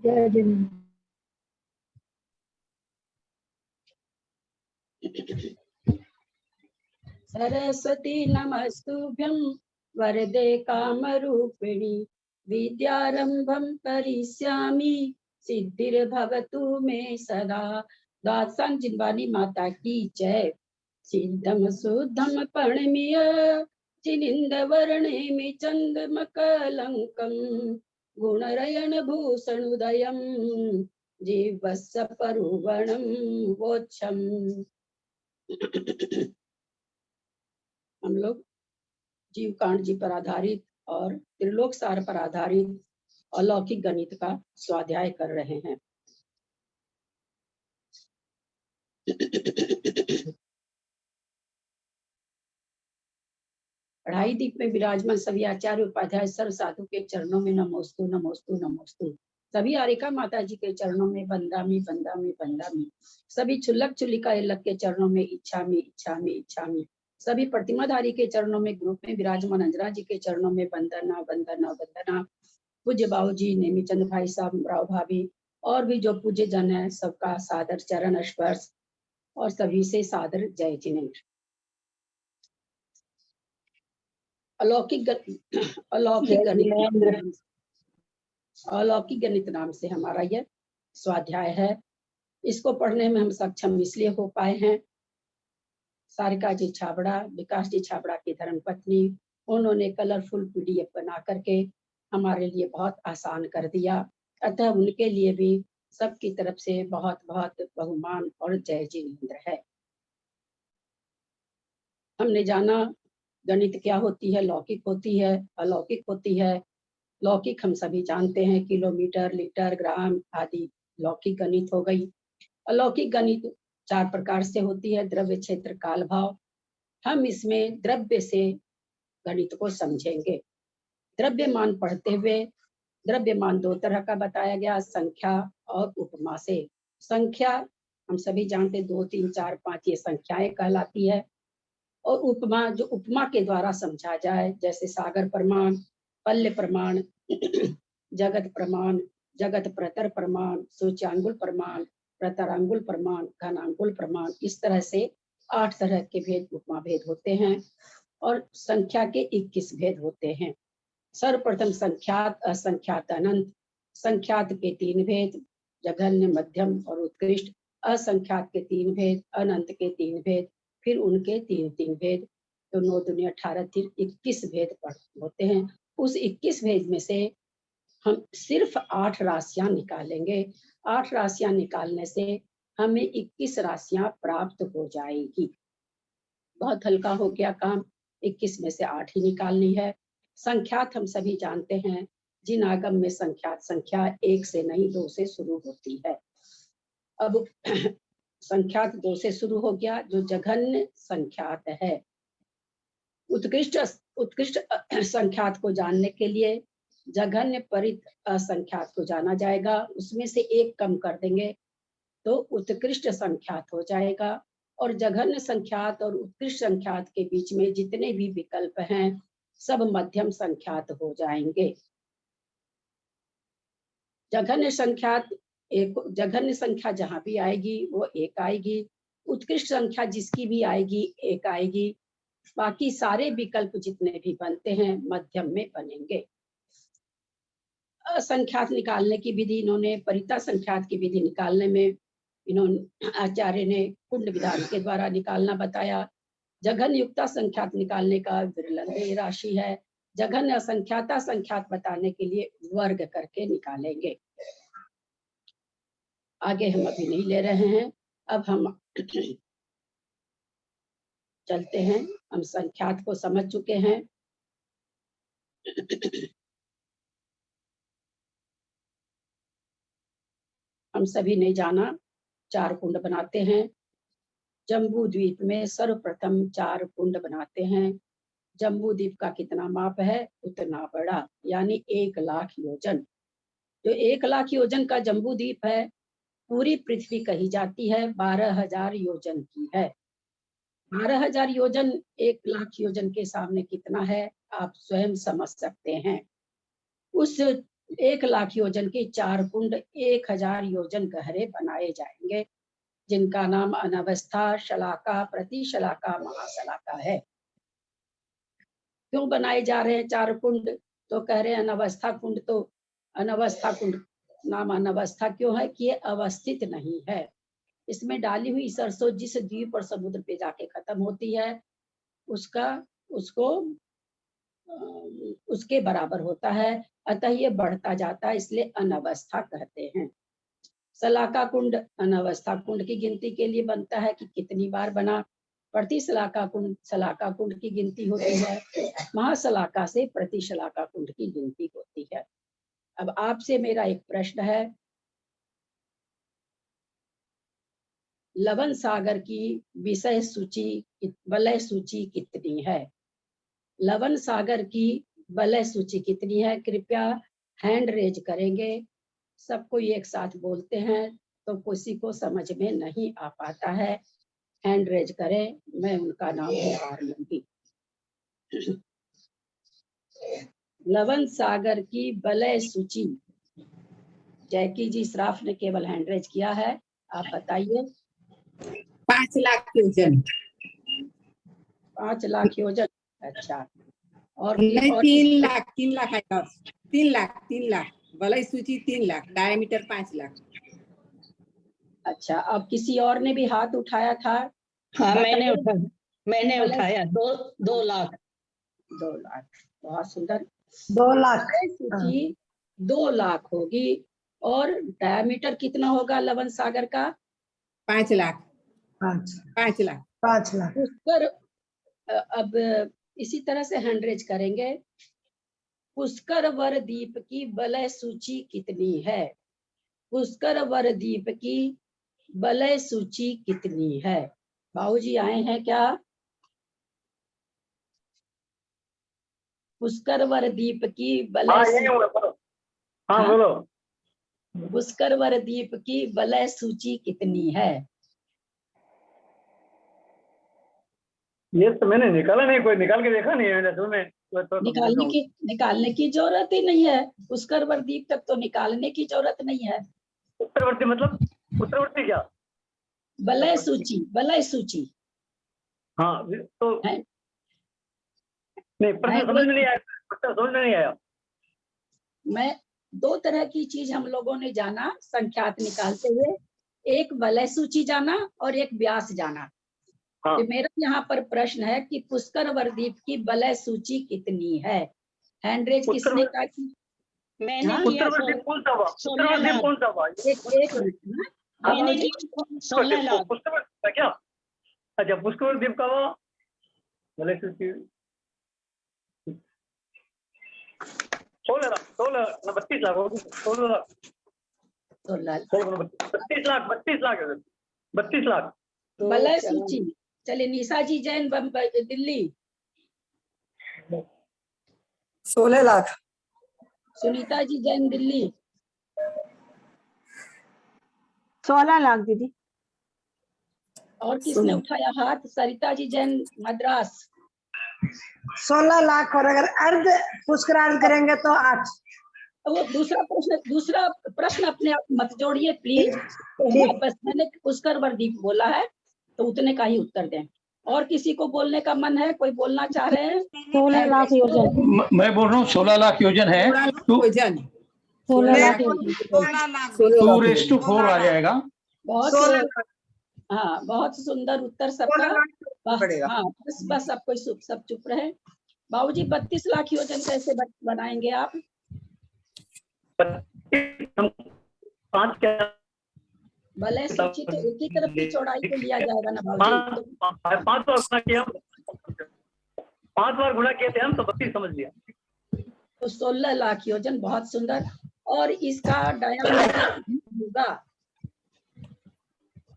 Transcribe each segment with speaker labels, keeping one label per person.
Speaker 1: जय जिनेन्द्र।
Speaker 2: सरस्वती नमस्तुभ्यं वरदे कामरूपिणी विद्यारंभं करिष्यामि सिद्धिर्भवतु मे सदा। दासान जिनवानी माता की जय। सिद्धम शुद्धम प्रणमीय जिनिंद वर्णेमि चंद्रमकलंकं गुणरयन भूषण उदयं जीवस्य परुवणं वोच्छम्। हम लोग जीव कांड जी पर आधारित और त्रिलोक सार पर आधारित अलौकिक गणित का स्वाध्याय कर रहे हैं। पढ़ाई दीप में विराजमान सभी आचार्य उपाध्याय सर्व साधु के चरणों में नमोस्तु नमोस्तु नमोस्तु। सभी आरिका माता जी के चरणों में बंदामी बंदामी बंदामी। सभी छुल्लक छुल्लिका इल्लक के चरणों में इच्छामी इच्छामी इच्छामी। सभी प्रतिमाधारी के चरणों में ग्रुप में विराजमान अंजना जी के चरणों में वंदना वंदना वंदना। पूज्य बाबू जी, नेमीचंद भाई साहब, राव भाभी और भी जो पूज्य जन है सबका सादर चरण स्पर्श और सभी से सादर जय जिनेन्द्र। अलौकिक गणित नाम से हमारा यह स्वाध्याय है। इसको पढ़ने में हम सक्षम इसलिए हो पाए हैं, सारिका जी छाबड़ा, विकास जी छाबड़ा की धर्मपत्नी, उन्होंने कलरफुल PDF बना करके हमारे लिए बहुत आसान कर दिया। अतः उनके लिए भी सबकी तरफ से बहुत बहुत बहुमान और जय जिनेन्द्र है। हमने जाना गणित क्या होती है, लौकिक होती है, अलौकिक होती है। लौकिक हम सभी जानते हैं, किलोमीटर, लीटर, ग्राम आदि लौकिक गणित हो गई। अलौकिक गणित 4 प्रकार से होती है, द्रव्य, क्षेत्र, काल, भाव। हम इसमें द्रव्य से गणित को समझेंगे। द्रव्यमान पढ़ते हुए द्रव्यमान 2 तरह का बताया गया, संख्या और उपमा से। संख्या हम सभी जानते 2, 3, 4, 5 ये संख्याएं कहलाती है। और उपमा जो उपमा के द्वारा समझा जाए, जैसे सागर प्रमाण, पल्य प्रमाण, जगत प्रमाण, जगत प्रतर प्रमाण, सूचांगुल प्रमाण, प्रतरांगुल प्रमाण, घनांगुल प्रमाण। इस तरह से 8 तरह के भेद उपमा भेद होते हैं और संख्या के 21 भेद होते हैं। सर्वप्रथम संख्यात, असंख्यात, अनंत। संख्यात के 3 भेद, जघन्य, मध्यम और उत्कृष्ट। असंख्यात के 3 भेद, अनंत के 3 भेद, फिर उनके 3 भेद। तो 9 दूनी 18, 21 भेद होते हैं। उस 21 भेद में से हम सिर्फ 8 राशियां निकालेंगे। 8 राशियां निकालने से हमें 21 राशियां प्राप्त हो जाएगी। बहुत हल्का हो गया काम। 21 में से 8 ही निकालनी है। संख्यात हम सभी जानते हैं, जिन आगम में संख्यात संख्या 1 से नहीं 2 से शुरू होती है। अब संख्यात 2 से शुरू हो गया, जो जघन्य संख्यात है। उत्कृष्ट संख्यात को जानने के लिए जघन्य परित असंख्यात को जाना जाएगा। उसमें से 1 कम कर देंगे तो उत्कृष्ट संख्यात हो जाएगा। और जघन्य संख्यात और उत्कृष्ट संख्यात के बीच में जितने भी विकल्प हैं सब मध्यम संख्यात हो जाएंगे। जघन्य संख्या जहां भी आएगी वो 1 आएगी। उत्कृष्ट संख्या जिसकी भी आएगी 1 आएगी। बाकी सारे विकल्प जितने भी बनते हैं मध्यम में बनेंगे। असंख्यात निकालने की विधि इन्होंने, परिता संख्यात की विधि निकालने में इन्होंने आचार्य ने कुंड विधान के द्वारा निकालना बताया। जघन्य युक्ता संख्यात निकालने का विरलंघ राशि है। जघन्य असंख्याता संख्यात बताने के लिए वर्ग करके निकालेंगे। आगे हम अभी नहीं ले रहे हैं। अब हम चलते हैं। हम संख्यात को समझ चुके हैं। हम सभी ने जाना 4 कुंड बनाते हैं। जम्बू द्वीप में सर्वप्रथम 4 कुंड बनाते हैं। जम्बू द्वीप का कितना माप है, उतना बड़ा, यानी 1 लाख योजन। जो 1 लाख योजन का जम्बू द्वीप है, पूरी पृथ्वी कही जाती है 12,000 योजन की है। 12,000 योजन 1 लाख योजन के सामने कितना है, आप स्वयं समझ सकते हैं। उस 1 लाख योजन के 4 कुंड 1000 योजन गहरे बनाए जाएंगे, जिनका नाम अनवस्था, शलाका, प्रतिशलाका, महाशलाका है। क्यों बनाए जा रहे हैं 4 कुंड? तो कह रहे हैं अनवस्था कुंड, तो अनवस्था कुंड नाम अनवस्था क्यों है कि ये अवस्थित नहीं है। इसमें डाली हुई सरसों जिस द्वीप और समुद्र पे जाके खत्म होती है उसको उसके बराबर होता है, अतः ये बढ़ता जाता है, इसलिए अनवस्था कहते हैं। शलाका कुंड अनवस्था कुंड की गिनती के लिए बनता है कि कितनी बार बना। प्रति शलाका कुंड की गिनती होती है। महाशलाका से प्रति शलाका कुंड की गिनती होती है। अब आपसे मेरा एक प्रश्न है, लवण सागर की विषय सूची वलय सूची कितनी है? लवण सागर की वलय सूची कितनी है? कृपया हैंड रेज करेंगे। सब कोई एक साथ बोलते हैं तो किसी को समझ में नहीं आ पाता है। हैंड रेज करें, मैं उनका नाम पुकार लूंगी। लवण सागर की वलय सूची, जैकी जी श्राफ ने केवल हैंड रेज किया है, आप बताइए।
Speaker 1: 5 लाख योजन।
Speaker 2: 5 लाख योजन, अच्छा। और
Speaker 1: नहीं,
Speaker 2: और
Speaker 1: 3 लाख है। 3 लाख वलय सूची 3 लाख, डायमीटर 5 लाख।
Speaker 2: अच्छा, अब किसी और ने भी हाथ उठाया था?
Speaker 3: हाँ, मैंने उठाया 2 लाख।
Speaker 2: 2 लाख, बहुत सुंदर।
Speaker 4: 2 लाख
Speaker 2: सूची 2 लाख होगी। और डायमीटर कितना होगा लवण सागर का?
Speaker 1: 5 लाख।
Speaker 4: 5
Speaker 1: लाख।
Speaker 4: 5 लाख।
Speaker 2: पुष्कर, अब इसी तरह से हैंडरेज करेंगे। पुष्कर वर द्वीप की वलय सूची कितनी है? पुष्कर वर द्वीप की वलय सूची कितनी है? बाबूजी आए हैं क्या? पुष्कर वर द्वीप की वलय,
Speaker 5: हाँ बोलो।
Speaker 2: पुष्कर वर द्वीप की वलय सूची कितनी है?
Speaker 5: ये तो मैंने निकाला नहीं, कोई निकाल के देखा नहीं है तुम्हें।
Speaker 2: निकालने की जरूरत ही नहीं है। पुष्कर वर द्वीप तक तो निकालने की जरूरत नहीं है।
Speaker 5: उत्तरवर्ती मतलब उत्तरवर्ती क्या?
Speaker 2: वलय सूची।
Speaker 5: हाँ तो
Speaker 2: है?
Speaker 5: नहीं, प्रश्न समझ में नहीं आया, प्रश्न समझ में नहीं आया।
Speaker 2: मैं 2 तरह की चीज हम लोगों ने जाना संख्यात निकालते हुए, एक वलय सूची जाना और एक व्यास जाना।
Speaker 5: हाँ।
Speaker 2: तो मेरा यहाँ पर प्रश्न है कि पुष्कर वर द्वीप की वलय सूची कितनी है? हैंडरेज किसने कहा?
Speaker 3: मैंने किया।
Speaker 5: उत्तरवर्ती कौन सा हुआ? उत्तरवर्ती कौन सा हुआ?
Speaker 2: एक मिनट,
Speaker 3: मैंने किया 16 लाख।
Speaker 5: पुष्कर क्या? अच्छा, पुष्कर द्वीप का हुआ वलय सूची 16 लाख 32 लाख होगी। 16 लाख 32 लाख 32 लाख
Speaker 2: वलय सूची। चलिए निशा जी जैन दिल्ली
Speaker 4: 16 लाख।
Speaker 2: सुनीता जी जैन दिल्ली
Speaker 6: 16 लाख दीदी।
Speaker 2: और किसने उठाया हाथ? सरिता जी जैन मद्रास
Speaker 4: 16 लाख। और अगर अर्ध पुष्करार्ध करेंगे तो 8।
Speaker 2: वो दूसरा प्रश्न अपने आप मत जोड़िए प्लीज। तो बस मैंने पुष्कर वर द्वीप बोला है तो उतने का ही उत्तर दें। और किसी को बोलने का मन है? कोई बोलना चाह रहे हैं?
Speaker 6: 16 लाख योजन।
Speaker 7: मैं बोल रहा हूँ 16 लाख योजन है।
Speaker 6: 16 लाख योजन।
Speaker 7: 2:4 आ जाएगा।
Speaker 2: बहुत सुंदर उत्तर सबका। हाँ बस सब कोई सब चुप रहे। बाबूजी 32 लाख योजन कैसे बनाएंगे आप?
Speaker 5: 5 क्या?
Speaker 2: वलय सूची तो एक ही तरफ की चौड़ाई को लिया जाएगा ना बाबूजी।
Speaker 5: 5 बार गुना किया, 5 बार गुना किए थे हम, तो 32 समझ लिया।
Speaker 2: तो 16 लाख योजन, बहुत सुंदर। और इसका डायमीटर होगा,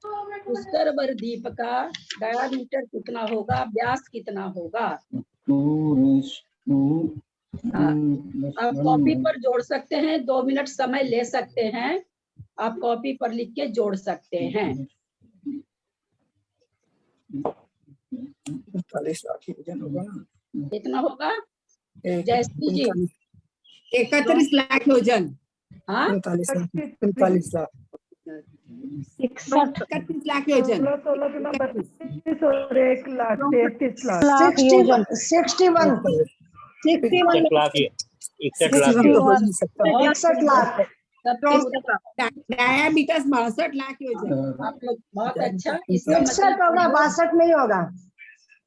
Speaker 2: पुष्कर वर द्वीप का डायमीटर कितना होगा, व्यास कितना होगा? आप कॉपी पर जोड़ सकते हैं, 2 मिनट समय ले सकते हैं। आप कॉपी पर लिख के जोड़ सकते हैं।
Speaker 4: 40 लाख योजन होगा।
Speaker 2: कितना होगा जयश्री जी?
Speaker 1: 31 लाख योजन।
Speaker 2: हाँ
Speaker 4: 45 लाख
Speaker 6: 61
Speaker 1: 31 लाख योजन।
Speaker 4: 32 और 1 लाख 33 लाख
Speaker 6: लाख योजन।
Speaker 4: 61
Speaker 5: 61 लाख ये 61 लाख
Speaker 6: 61
Speaker 4: 61 लाख
Speaker 1: डायामीटर 62 लाख योजन।
Speaker 2: आप लोग बहुत अच्छा। इसका
Speaker 4: 61 होगा, 62 नहीं होगा।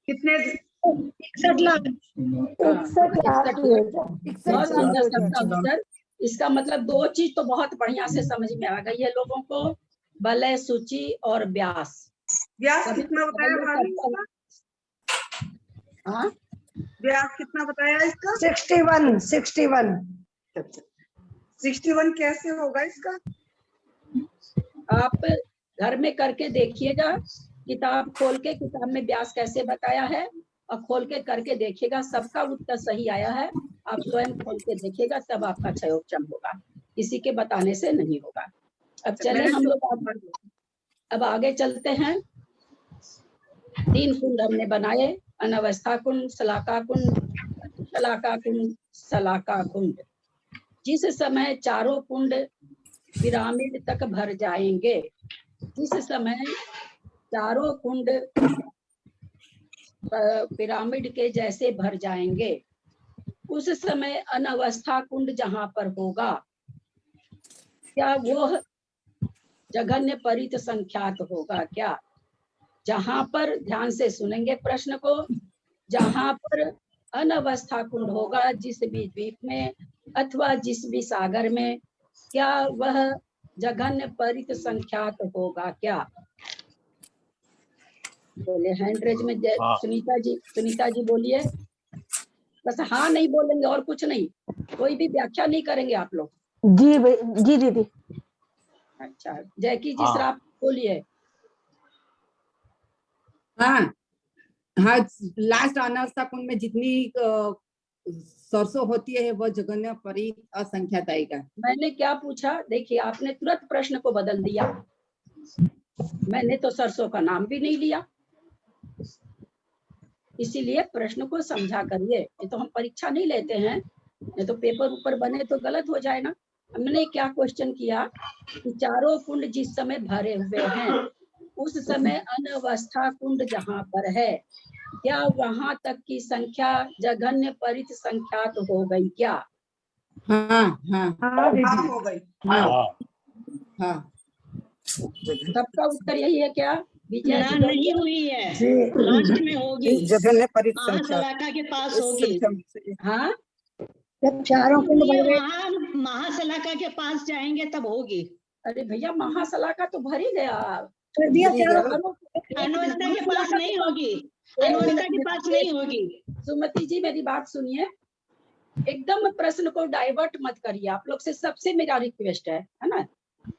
Speaker 1: कितने?
Speaker 4: 61 लाख 61 लाख योजन।
Speaker 2: बहुत सुंदर शब्द उत्तर। इसका मतलब दो चीज तो बहुत बढ़िया से समझ में आ गई है लोगों को, वलय सूची और व्यास।
Speaker 8: व्यास कितना बताया भाभी?
Speaker 2: हाँ
Speaker 8: व्यास कितना बताया इसका?
Speaker 4: 61
Speaker 8: 61 कैसे होगा इसका?
Speaker 2: आप घर में करके देखिएगा, किताब खोल के किताब में व्यास कैसे बताया है और खोल के करके देखिएगा, सबका उत्तर सही आया है। आप स्वयं खोल के देखिएगा तब आपका क्षयोक्षम होगा, किसी के बताने से नहीं होगा। अब चले हम लोग अब आगे चलते हैं। 3 कुंड हमने बनाए, अनवस्था कुंड, शलाका कुंड, शलाका कुंड, शलाका कुंड। जिस समय चारों कुंड पिरामिड तक भर जाएंगे, जिस समय चारों कुंड पिरामिड के जैसे भर जाएंगे, उस समय अनवस्था कुंड जहां पर होगा, क्या वो जघन्य परित संख्यात होगा क्या? जहां पर, ध्यान से सुनेंगे प्रश्न को, जहां पर अनवस्था कुंड होगा जिस भी द्वीप में अथवा जिस भी सागर में, क्या वह जघन्य परित संख्यात होगा क्या? बोले हैंड रेज में सुनीता जी बोलिए। बस हाँ नहीं बोलेंगे और कुछ नहीं, कोई भी व्याख्या नहीं करेंगे आप लोग।
Speaker 6: जी दीदी।
Speaker 2: अच्छा जैकी जी सर आप बोलिए।
Speaker 1: हाँ हाँ, लास्ट अनवस्था कुंड में जितनी सरसों होती है वो जघन्य परित असंख्यात आएगा।
Speaker 2: मैंने क्या पूछा, देखिए आपने तुरंत प्रश्न को बदल दिया। मैंने तो सरसों का नाम भी नहीं लिया, इसीलिए प्रश्न को समझा करिए। ये तो हम परीक्षा नहीं लेते हैं, ये तो पेपर ऊपर बने तो गलत हो जाए ना। हमने क्या क्वेश्चन किया कि चारों कुंड जिस समय भरे हुए हैं, उस समय अनवस्था कुंड जहां पर है, क्या वहां तक की संख्या जघन्य परित संख्यात हो गई क्या?
Speaker 1: हाँ हाँ
Speaker 8: हो गई।
Speaker 1: हाँ हाँ।
Speaker 2: सबका उत्तर यही है क्या? विजया
Speaker 3: ना
Speaker 2: जी
Speaker 3: नहीं हुई है, लास्ट में होगी,
Speaker 4: जघन्य परित
Speaker 3: महासलाका के पास होगी।
Speaker 2: हाँ
Speaker 4: जब चारों कुंड भर गए,
Speaker 3: महासलाका के पास जाएंगे तब होगी।
Speaker 2: अरे भैया महासलाका तो भर ही गया।
Speaker 4: कर दिया
Speaker 3: अनवस्था के पास नहीं होगी, अनवस्था के पास नहीं होगी।
Speaker 2: सुमति जी मेरी बात सुनिए, एकदम प्रश्न को डाइवर्ट मत करिए। आप लोग से सबसे मेरा रिक्वेस्ट है ना,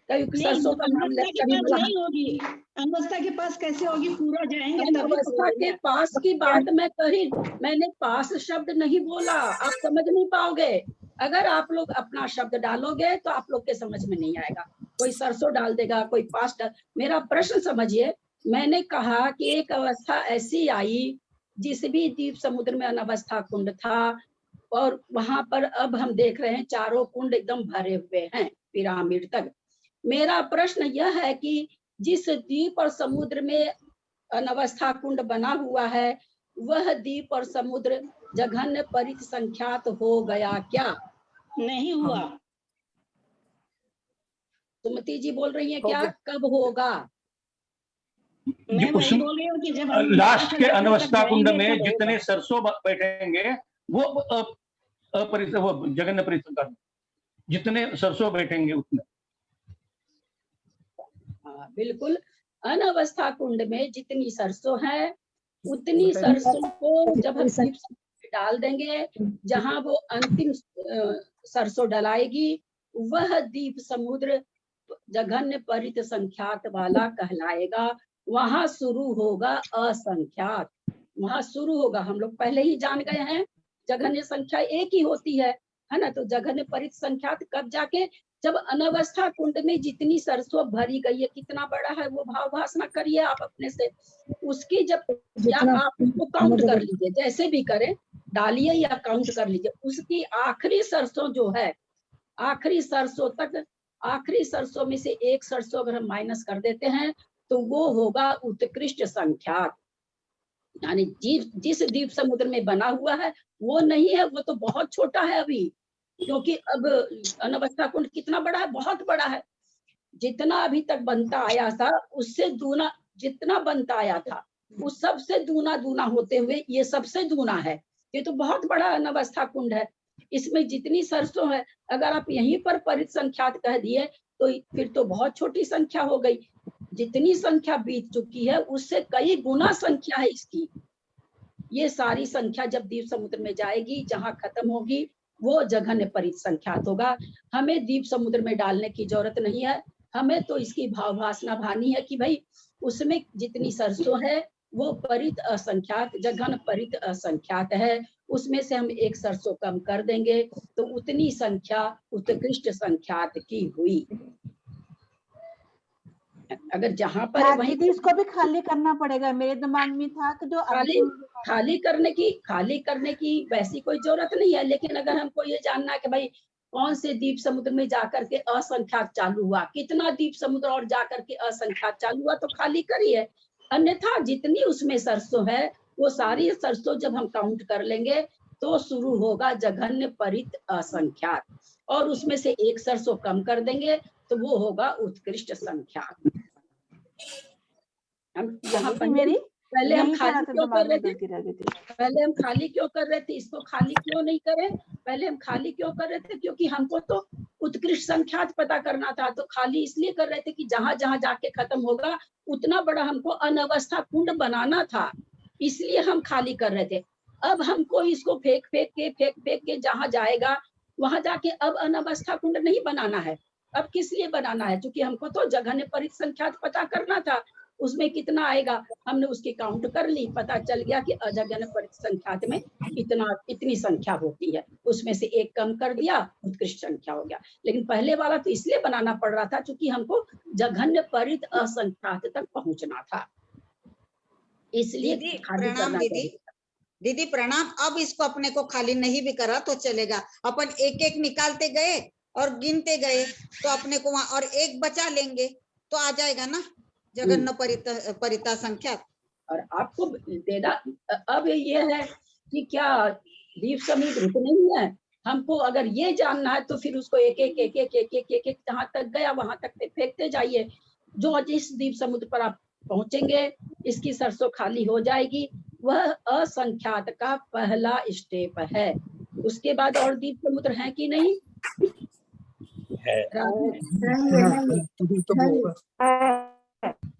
Speaker 2: कई सरसों का नाम लेकर
Speaker 3: नहीं होगी। अनवस्था के पास कैसे होगी? पूरा जाएंगे तभी।
Speaker 2: अनवस्था के पास की बात मैं कही, मैंने पास शब्द नहीं बोला, आप समझ नहीं पाओगे। अगर आप लोग अपना शब्द डालोगे तो आप लोग के समझ में नहीं आएगा। कोई सरसों डाल देगा, कोई पास डाल। मेरा प्रश्न समझिए, मैंने कहा कि एक अवस्था ऐसी आई जिस भी द्वीप समुद्र में अनवस्था कुंड था, और वहां पर अब हम देख रहे हैं चारों कुंड एकदम भरे हुए हैं पिरामिड तक। मेरा प्रश्न यह है कि जिस द्वीप और समुद्र में अनवस्था कुंड बना हुआ है, वह द्वीप और समुद्र जघन्य परित संख्यात हो गया क्या?
Speaker 3: नहीं हुआ।
Speaker 2: सुमति जी बोल रही हैं क्या कब होगा?
Speaker 3: मैं वही बोल रही हूँ कि जब
Speaker 7: लास्ट के अनवस्था कुंड में जितने सरसों बैठेंगे वो अपरित, वो जघन्य परित संख्यात, जितने सरसों बैठेंगे उतने।
Speaker 2: बिल्कुल, अनवस्था कुंड में जितनी सरसों है उतनी सरसों को जब हम द्वीप समुद्र में डाल देंगे, जहां वो अंतिम सरसों डलाएगी, वह द्वीप समुद्र जघन्य परित संख्यात वाला कहलाएगा। वहां शुरू होगा असंख्यात, वहां शुरू होगा। हम लोग पहले ही जान गए हैं जघन्य संख्या एक ही होती है ना, तो जघन्य परित संख्यात कब जाके जब अनवस्था कुंड में जितनी सरसों भरी गई है, कितना बड़ा है वो भावभासना करिए आप अपने से। उसकी जब या आप उसको काउंट कर लीजिए, जैसे भी करें, डालिए या काउंट कर लीजिए। उसकी आखिरी सरसों जो है, आखिरी सरसों तक, आखिरी सरसों में से एक सरसों अगर हम माइनस कर देते हैं तो वो होगा उत्कृष्ट संख्यात। यानी जिस द्वीप समुद्र में बना हुआ है वो नहीं है, वो तो बहुत छोटा है अभी, क्योंकि अब अनवस्था कुंड कितना बड़ा है, बहुत बड़ा है। जितना अभी तक बनता आया था उससे दूना, जितना बनता आया था उस सबसे दूना दूना होते हुए ये सबसे दूना है। ये तो बहुत बड़ा अनवस्था कुंड है। इसमें जितनी सरसों है, अगर आप यहीं पर परिसंख्यात कह दिए तो फिर तो बहुत छोटी संख्या हो गई। जितनी संख्या बीत चुकी है उससे कई गुना संख्या है इसकी। ये सारी संख्या जब द्वीप समुद्र में जाएगी, जहां खत्म होगी वो जघन्य परिसंख्यात होगा। हमें द्वीप समुद्र में डालने की जरूरत नहीं है, हमें तो इसकी भावभासना भानी है कि भाई उसमें जितनी सरसों है वो परित असंख्यात, जघन परित असंख्यात है। उसमें से हम एक सरसों कम कर देंगे तो उतनी संख्या उत्कृष्ट संख्यात की हुई। अगर जहां पर है वहीं
Speaker 6: दीदी इसको भी खाली करना पड़ेगा। मेरे दिमाग में था कि जो
Speaker 2: खाली करने की वैसी कोई जरूरत नहीं है। लेकिन अगर हमको ये जानना है कि भाई कौन से द्वीप समुद्र में जाकर के असंख्यात चालू हुआ, कितना द्वीप समुद्र और जाकर के असंख्यात चालू हुआ, तो खाली करिए। अन्यथा जितनी उसमें सरसों है वो सारी सरसों जब हम काउंट कर लेंगे तो शुरू होगा जघन्य परित असंख्यात, और उसमें से एक सरसों कम कर देंगे तो वो होगा उत्कृष्ट संख्यात। हम यहाँ पहले हम खाली क्यों कर रहे थे, पहले हम खाली क्यों कर रहे थे, इसको खाली क्यों नहीं करें? पहले हम खाली क्यों कर रहे थे? क्योंकि हमको तो उत्कृष्ट संख्यात पता करना था। तो खाली इसलिए कर रहे थे कि जहां जहां जाके खत्म होगा उतना बड़ा हमको अनवस्था कुंड बनाना था, इसलिए हम खाली कर रहे थे। अब हमको इसको फेंक फेंक के जहां जाएगा वहां जाके अब अनवस्था कुंड नहीं बनाना है। अब किस लिए बनाना है? क्योंकि हमको तो जघन्य परिसंख्यात पता करना था, उसमें कितना आएगा हमने उसकी काउंट कर ली, पता चल गया कि अजघन्य परिसंख्यात में इतनी संख्या होती है, उसमें से एक कम कर दिया, उत्कृष्ट संख्या हो गया। लेकिन पहले वाला तो इसलिए बनाना पड़ रहा था क्योंकि हमको जघन्य परित असंख्यात तक पहुंचना था, इसलिए
Speaker 9: प्रणाम दीदी प्रणाम। अब इसको अपने को खाली नहीं भी करा तो चलेगा, अपन एक एक निकालते गए और गिनते गए तो अपने को वहां और एक बचा लेंगे तो आ जाएगा ना जघन्य परिता संख्या।
Speaker 2: और आपको देना अब ये है कि क्या द्वीप समुद्र उतने ही है, हमको अगर ये जानना है तो फिर उसको एक एक जहां तक गया वहां तक फेंकते जाइए। जो जिस द्वीप समुद्र पर आप पहुंचेंगे इसकी सरसों खाली हो जाएगी, वह असंख्यात का पहला स्टेप है। उसके बाद और द्वीप समुद्र है कि नहीं है?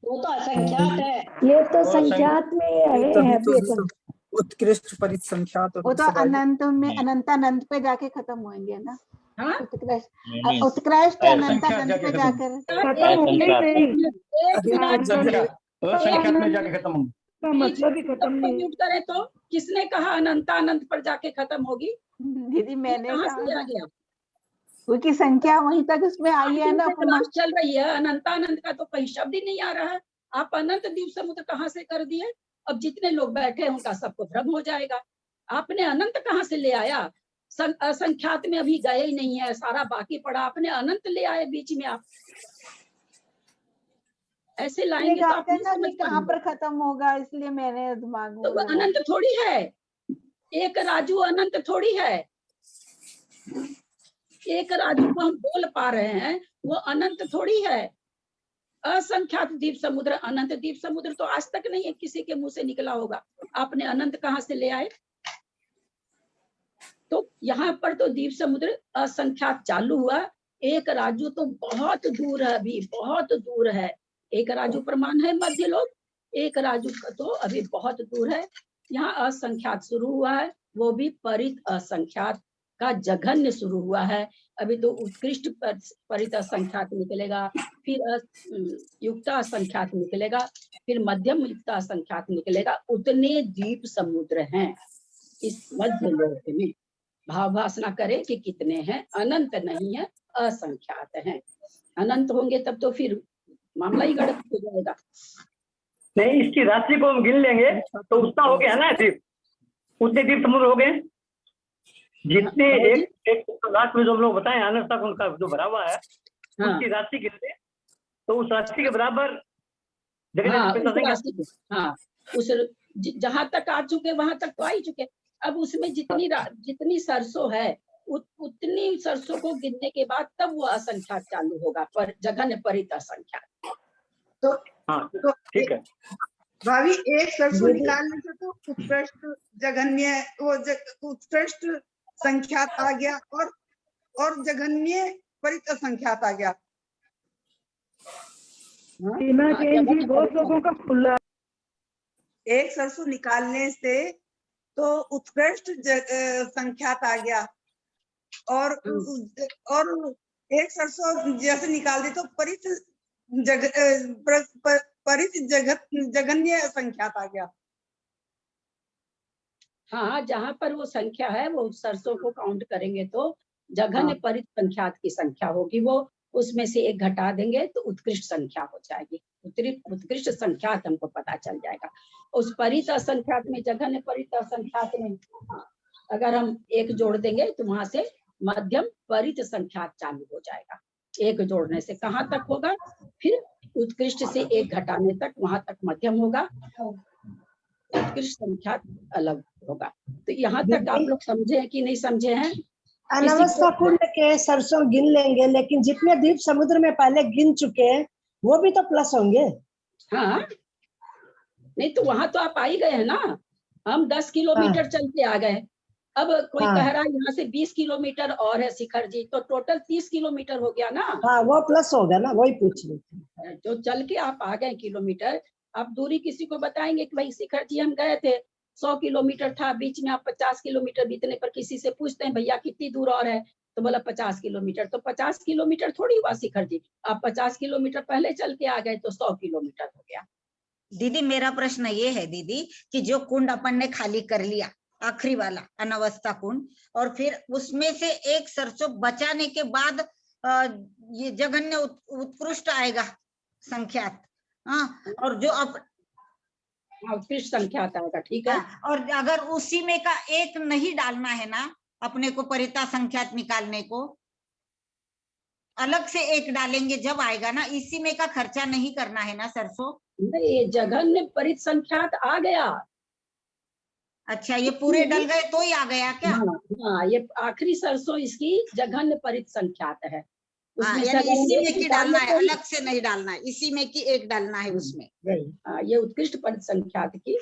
Speaker 3: वो तो असंख्यात है,
Speaker 6: ये तो संख्यात में है,
Speaker 10: उत्कृष्ट परिसंख्यात
Speaker 6: वो तो अनंत में अनंत पे जाके खत्म होंगे ना।
Speaker 2: हाँ?
Speaker 6: उत्कृष्ट अनंत पे जाकर
Speaker 4: खत्म होंगे
Speaker 7: असंख्यात में जाके खत्म होंगे,
Speaker 4: मतलब ही खत्म नहीं।
Speaker 2: म्यूट करे तो किसने कहा अनंत पर जाके खत्म होगी?
Speaker 6: दीदी मैंने
Speaker 2: कहा आ गया,
Speaker 6: क्योंकि संख्या वहीं तक उसमें आई है ना।
Speaker 2: तलाश चल रही है, अनंत का तो कहीं शब्द ही नहीं आ रहा है। आप अनंत द्वीप समुद्र कहाँ से कर दिए? अब जितने लोग बैठे हैं उनका सबको भ्रम हो जाएगा। आपने अनंत कहाँ से ले आया? असंख्यात में अभी गए ही नहीं है, सारा बाकी पड़ा, आपने अनंत ले आए बीच में। आप ऐसे लाएंगे तो आप
Speaker 6: कहाँ पर खत्म होगा, इसलिए मैंने दिमाग में।
Speaker 2: तो वो अनंत थोड़ी है, एक राजू अनंत थोड़ी है। एक राजू को हम बोल पा रहे हैं, वो अनंत थोड़ी है। असंख्यात द्वीप समुद्र, अनंत द्वीप समुद्र तो आज तक नहीं है किसी के मुंह से निकला होगा। आपने अनंत कहाँ से ले आए? तो यहाँ पर तो द्वीप समुद्र असंख्यात चालू हुआ, एक राजू तो बहुत दूर है, अभी बहुत दूर है। एक राजू प्रमाण है मध्य लोग, एक राजू तो अभी बहुत दूर है। यहाँ असंख्यात शुरू हुआ है, वो भी परित असंख्यात का जघन्य शुरू हुआ है। अभी तो उत्कृष्ट परित असंख्यात निकलेगा, फिर युक्त असंख्यात निकलेगा, फिर मध्यम युक्त असंख्यात निकलेगा। उतने द्वीप समुद्र हैं इस मध्य लोक में। भावभासना करें कि कितने हैं, अनंत नहीं है, असंख्यात हैं। अनंत होंगे तब तो फिर मामला ही गड़बड़ हो जाएगा।
Speaker 5: नहीं, इसकी राशि को हम गिन लेंगे तो उतना हो गया ना द्वीप, उतने द्वीप समुद्र हो गए जितने एक लास्ट में जो हम लोग बताए अनवस्था कुंड का जो भरा हुआ है उसकी राशि गिन ले तो उस राशि के बराबर
Speaker 2: जहां तक आ चुके वहां तक तो आ ही चुके। अब उसमें जितनी सरसों है उतनी सरसों को गिनने के बाद तब वो असंख्यात चालू होगा, पर जघन्य परित असंख्यात।
Speaker 8: तो
Speaker 5: हाँ ठीक है
Speaker 8: भाभी, एक सरसों निकालने से तो उत्कृष्ट जघन्य उत्कृष्ट संख्यात आ गया और जघन्य परित असंख्यात आ गया।
Speaker 4: बहुत लोगों का खुला।
Speaker 8: एक सरसों निकालने से तो उत्कृष्ट संख्यात आ गया और एक सरसों जैसे निकाल दी तो परित जघन्य संख्यात आ गया।
Speaker 2: हाँ, जहाँ पर वो संख्या है वो सरसों को काउंट करेंगे तो जघन्य परित संख्यात की संख्या होगी, वो उसमें से एक घटा देंगे तो उत्कृष्ट संख्या हो जाएगी। उत्कृष्ट संख्यात हमको पता चल जाएगा। उस परित असंख्यात में, जघन्य परित असंख्यात में अगर हम एक जोड़ देंगे तो वहां से मध्यम परित संख्यात चालू हो जाएगा। एक जोड़ने से कहाँ तक होगा, फिर उत्कृष्ट से एक घटाने तक वहां तक मध्यम होगा, उत्कृष्ट संख्यात अलग होगा। तो यहाँ तक आप लोग समझे हैं कि नहीं समझे हैं?
Speaker 4: अनवस्था कुंड के सरसों गिन लेंगे, लेकिन जितने द्वीप समुद्र में पहले गिन चुके हैं वो भी तो प्लस होंगे।
Speaker 2: हाँ, नहीं तो वहां तो आप आ ही गए हैं ना। हम 10 किलोमीटर चल के आ गए। अब कोई कह रहा है यहाँ से 20 किलोमीटर और है शिखर जी, तो टोटल 30 किलोमीटर हो गया ना।
Speaker 4: हाँ, वो प्लस होगा ना, वही पूछ रही थी।
Speaker 2: जो चल के आप आ गए किलोमीटर, आप दूरी किसी को बताएंगे कि भाई शिखर जी हम गए थे 100 किलोमीटर था, बीच में आप 50 किलोमीटर बीतने पर किसी से पूछते हैं भैया कितनी दूर और है, तो बोला 50 किलोमीटर। तो 50 किलोमीटर थोड़ी हुआ शिखर जी, आप 50 किलोमीटर पहले चल के आ गए तो 100 किलोमीटर हो गया।
Speaker 9: दीदी मेरा प्रश्न ये है दीदी कि जो कुंड अपन ने खाली कर लिया आखिरी वाला अनवस्था कुंड, और फिर उसमें से एक सरसों बचाने के बाद ये जघन्य उत्कृष्ट आएगा संख्यात। हाँ, और जो अब
Speaker 2: उत्कृष्ट संख्यात आएगा, ठीक है।
Speaker 9: और अगर उसी में का एक नहीं डालना है ना अपने को परिता संख्यात निकालने को, अलग से एक डालेंगे जब आएगा ना, इसी में का खर्चा नहीं करना है ना सरसों।
Speaker 2: नहीं, जघन्य परित संख्यात आ गया।
Speaker 9: अच्छा, ये पूरे डल गए तो ही आ गया क्या?
Speaker 2: हाँ, ये आखिरी सरसों इसकी जघन्य परित संख्यात है।
Speaker 9: यानी इसी में की डालना है, अलग से नहीं डालना है, इसी में की एक डालना है उसमें।
Speaker 2: ये उत्कृष्ट परित संख्यात की,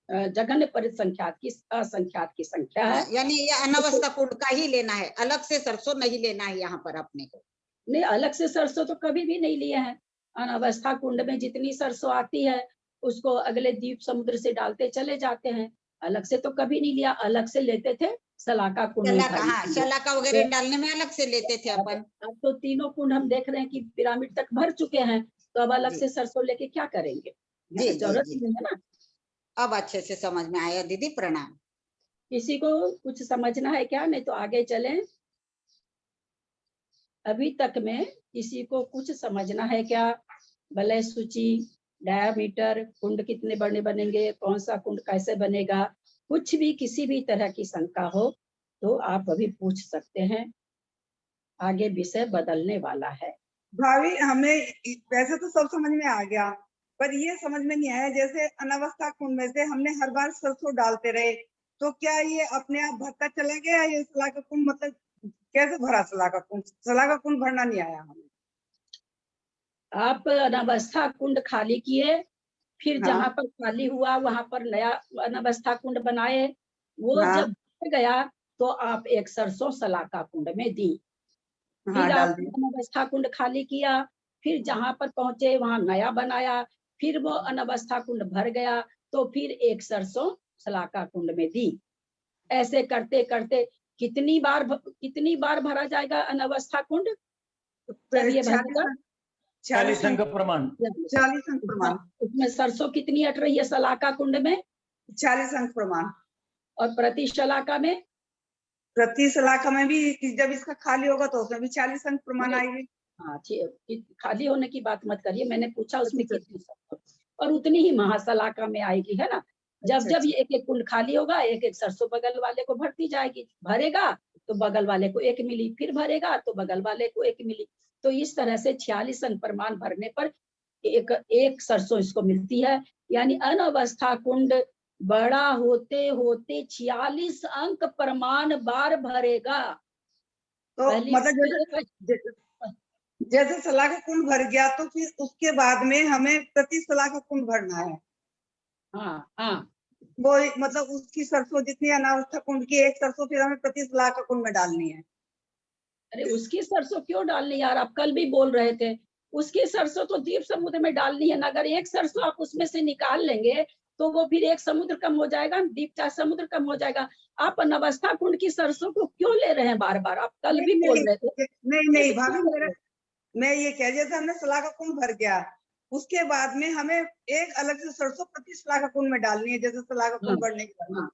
Speaker 2: जघन्य परित संख्यात की असंख्यात की संख्या है।
Speaker 9: यानी ये अनवस्था कुंड का ही लेना है, अलग से सरसों नहीं लेना है यहाँ पर अपने को।
Speaker 2: नहीं, अलग से सरसों तो कभी भी नहीं लिए हैं। अनवस्था कुंड में जितनी सरसों आती है उसको अगले द्वीप समुद्र से डालते चले जाते हैं, अलग से तो कभी नहीं लिया। अलग से लेते थे सलाका कुंड,
Speaker 9: सलाका वगैरह डालने में अलग से लेते थे अपन।
Speaker 2: अब तो तीनों कुंड हम देख रहे हैं कि पिरामिड तक भर चुके हैं, तो अब अलग से सरसों लेके क्या करेंगे, जरूरत नहीं है ना।
Speaker 9: अब अच्छे से समझ में आया दीदी, प्रणाम।
Speaker 2: किसी को कुछ समझना है क्या? नहीं तो आगे चलें। अभी तक में किसी को कुछ समझना है क्या? वलय सूची, डायमीटर, कुंड कितने बड़े बनेंगे, कौन सा कुंड कैसे बनेगा, कुछ भी किसी भी तरह की शंका हो तो आप अभी पूछ सकते हैं। आगे विषय बदलने वाला है।
Speaker 8: भाभी, हमें वैसे तो सब समझ में आ गया, पर ये समझ में नहीं आया जैसे अनवस्था कुंड में से हमने हर बार सरसों डालते रहे तो क्या ये अपने आप भरता चला गया? ये सलाका कुंड मतलब कैसे भरा? सलाका कुंड भरना नहीं आया हमें।
Speaker 2: आप अनवस्था कुंड खाली किए, फिर जहाँ पर खाली हुआ वहां पर नया अनवस्था कुंड बनाए। वो जब भर गया तो आप एक सरसों सलाका कुंड में दी। फिर आप अनवस्था कुंड खाली किया, फिर जहाँ पर पहुंचे वहां नया बनाया, फिर वो अनवस्था कुंड भर गया तो फिर एक सरसों सलाका कुंड में दी। ऐसे करते करते कितनी बार भरा जाएगा अनवस्था कुंड? ये भरेगा
Speaker 7: 40 अंक प्रमाण।
Speaker 8: 40 अंक प्रमाण।
Speaker 2: उसमें सरसों कितनी अट रही है सलाका कुंड में?
Speaker 8: 40 अंक प्रमाण।
Speaker 2: और प्रति शलाका में
Speaker 8: प्रति शलाका में भी जब इसका खाली होगा तो उसमें भी 40 अंक प्रमाण
Speaker 2: नहीं।
Speaker 8: आएगी।
Speaker 2: हाँ खाली होने की बात मत करिए, मैंने पूछा उसमें
Speaker 8: अच्छा,
Speaker 2: कितनी सरसों, और उतनी ही महाशलाका में आएगी, है ना। जब
Speaker 8: अच्छा,
Speaker 2: जब
Speaker 8: अच्छा।
Speaker 2: ये एक एक कुंड खाली होगा, एक एक सरसों बगल वाले को भरती जाएगी, भरेगा तो बगल वाले को एक मिली, फिर भरेगा तो बगल वाले को एक मिली। तो इस तरह से 46 अंक प्रमाण भरने पर एक सरसों इसको मिलती है। यानी अनवस्था कुंड बड़ा होते होते 46 अंक प्रमाण बार भरेगा।
Speaker 8: तो
Speaker 2: पहली
Speaker 8: मतलब जैसे शलाका कुंड भर गया तो फिर उसके बाद में हमें प्रति शलाका कुंड भरना है।
Speaker 2: हाँ हाँ,
Speaker 8: वो मतलब उसकी सरसों जितनी अनावस्था कुंड की एक सरसों फिर हमें प्रति शलाका कुंड में डालनी है।
Speaker 2: अरे उसकी सरसों क्यों डालनी यार, आप कल भी बोल रहे थे। उसकी सरसों तो द्वीप समुद्र में डालनी है ना। अगर एक सरसों आप उसमें से निकाल लेंगे तो वो फिर एक समुद्र कम हो जाएगा, द्वीप का समुद्र कम हो जाएगा। आप अनवस्था कुंड की सरसों को क्यों ले रहे हैं बार बार, आप कल भी बोल रहे थे।
Speaker 8: नहीं भाभी, मैं ये कह जैसे हमने शलाका कुंड भर गया, उसके बाद में हमें एक अलग से सरसों प्रति शलाका कुंड में डालनी है, जैसे शलाका कुंड भरने के बाद।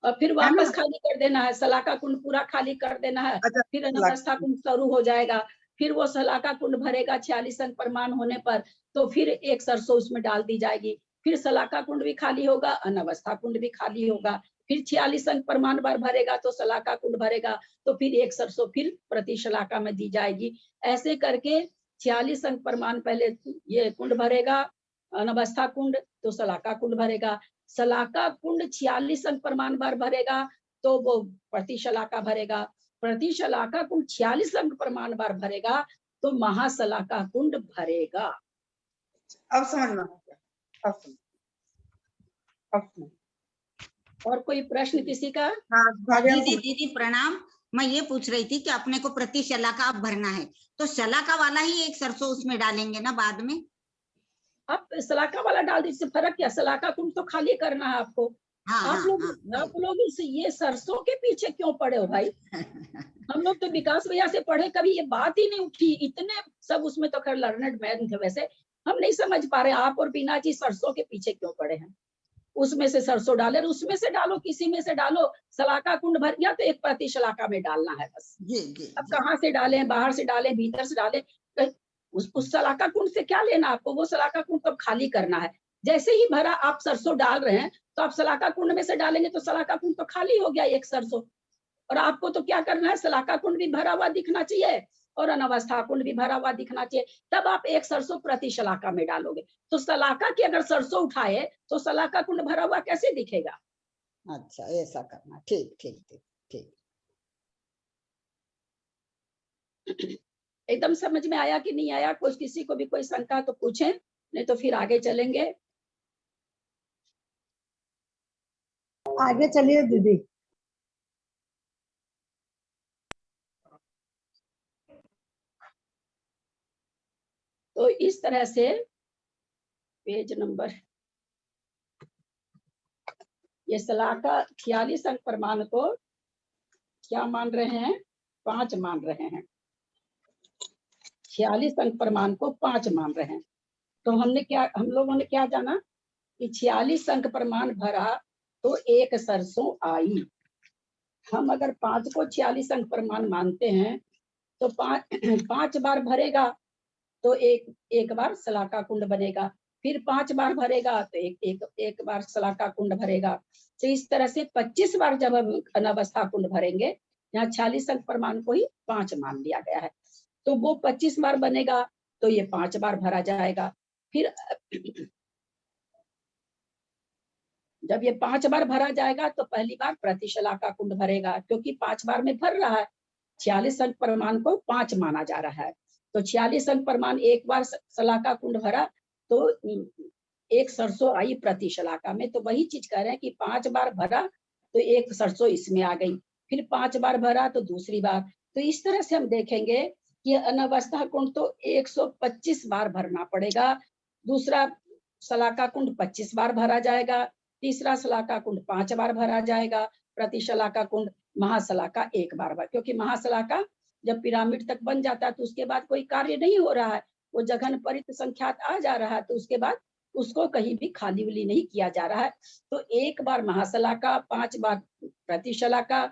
Speaker 2: और फिर वापस खाली कर देना है, शलाका कुंड पूरा खाली कर देना है।
Speaker 8: अच्छा,
Speaker 2: फिर अनवस्था कुंड शुरू हो जाएगा, फिर वो शलाका कुंड भरेगा 46 अंक प्रमाण होने पर, तो फिर एक सरसों उसमें डाल दी जाएगी। फिर शलाका कुंड भी खाली होगा, अनवस्था कुंड भी खाली होगा। फिर 46 अंक प्रमाण बार भरेगा तो शलाका कुंड भरेगा, तो फिर एक सरसों फिर प्रति शलाका में दी जाएगी। ऐसे करके 46 अंक प्रमाण पहले ये कुंड भरेगा, अनवस्था कुंड तो शलाका कुंड भरेगा। शलाका कुंड 46 अंक प्रमाण बार भरेगा तो वो प्रति शलाका भरेगा। प्रति शलाका कुंड 46 अंक प्रमाण बार भरेगा तो महाशलाका कुंड भरेगा।
Speaker 8: अब समझ में आ गया, अब समझ।
Speaker 2: और कोई प्रश्न किसी का?
Speaker 8: हाँ
Speaker 9: दीदी प्रणाम। मैं ये पूछ रही थी कि अपने को प्रति शलाका अब भरना है, तो शलाका वाला ही एक सरसों उसमें डालेंगे ना बाद में?
Speaker 2: आप शलाका वाला डाल दीजिए, फर्क क्या, शलाका कुंड तो खाली करना है आपको। आप लोग ये सरसों के पीछे क्यों पड़े हो भाई? हम लोग तो विकास भैया से पढ़े, कभी ये बात ही नहीं उठी। इतने सब उसमें तो खैर लर्नेड मैन थे, वैसे हम नहीं समझ पा रहे आप और बीना जी सरसों के पीछे क्यों पड़े हैं। उसमें से सरसों डाले, उसमें से डालो, किसी में से डालो। शलाका कुंड भर गया तो एक प्रति शलाका में डालना है बस। अब कहाँ से डालें, बाहर से डालें, भीतर से डालें, उस शलाका कुंड से क्या लेना आपको? वो शलाका कुंड तो खाली करना है। जैसे ही भरा आप सरसों डाल रहे हैं तो आप शलाका कुंड में से डालेंगे तो शलाका कुंड तो खाली हो गया एक सरसों। और आपको तो क्या करना है, शलाका कुंड भी भरा हुआ दिखना चाहिए और अनवस्था कुंड भी भरा हुआ दिखना चाहिए, तब आप एक सरसों प्रति शलाका में डालोगे। तो शलाका की अगर सरसों उठाए तो शलाका कुंड भरा हुआ कैसे दिखेगा?
Speaker 9: अच्छा, ऐसा करना। ठीक ठीक ठीक ठीक।
Speaker 2: एकदम समझ में आया कि नहीं आया? कुछ किसी को भी कोई शंका तो पूछें, नहीं तो फिर आगे चलेंगे।
Speaker 4: आगे चलिए दीदी।
Speaker 2: तो इस तरह से पेज नंबर, ये शलाका 46 अंक प्रमाण को क्या मान रहे हैं? 5 मान रहे हैं। 46 अंक प्रमाण को 5 मान रहे हैं। तो हम लोगों ने क्या जाना कि 46 अंक प्रमाण भरा तो एक सरसों आई। हम अगर 5 को 46 अंक प्रमाण मानते हैं तो 5 बार भरेगा तो एक बार शलाका कुंड बनेगा, फिर 5 बार भरेगा तो एक बार शलाका कुंड भरेगा। तो इस तरह से 25 बार जब हम अनवस्था कुंड भरेंगे, यहाँ 46 अंक प्रमाण को ही 5 मान लिया गया है, तो वो 25 बार बनेगा तो ये 5 बार भरा जाएगा। फिर जब ये 5 बार भरा जाएगा तो पहली बार प्रति शलाका कुंड भरेगा, क्योंकि 5 बार में भर रहा है। 46 अंक प्रमाण को 5 माना जा रहा है, तो 46 अंक प्रमाण एक बार शलाका कुंड भरा तो एक सरसों आई प्रति शलाका में। तो वही चीज कह रहे हैं कि 5 बार भरा तो एक सरसों इसमें आ गई, फिर 5 बार भरा तो दूसरी बार। तो इस तरह से हम देखेंगे कि अनवस्था कुंड तो 125 बार भरना पड़ेगा, दूसरा शलाका कुंड 25 बार भरा जाएगा, तीसरा शलाका कुंड 5 बार भरा जाएगा, प्रति शलाका कुंड महाशलाका 1 बार भर, क्योंकि महाशलाका जब पिरामिड तक बन जाता है तो उसके बाद कोई कार्य नहीं हो रहा है, वो जघन परित संख्यात आ जा रहा है, तो उसके बाद उसको कहीं भी खाली वली नहीं किया जा रहा है। तो 1 बार महाशलाका, 5 बार प्रति शलाका,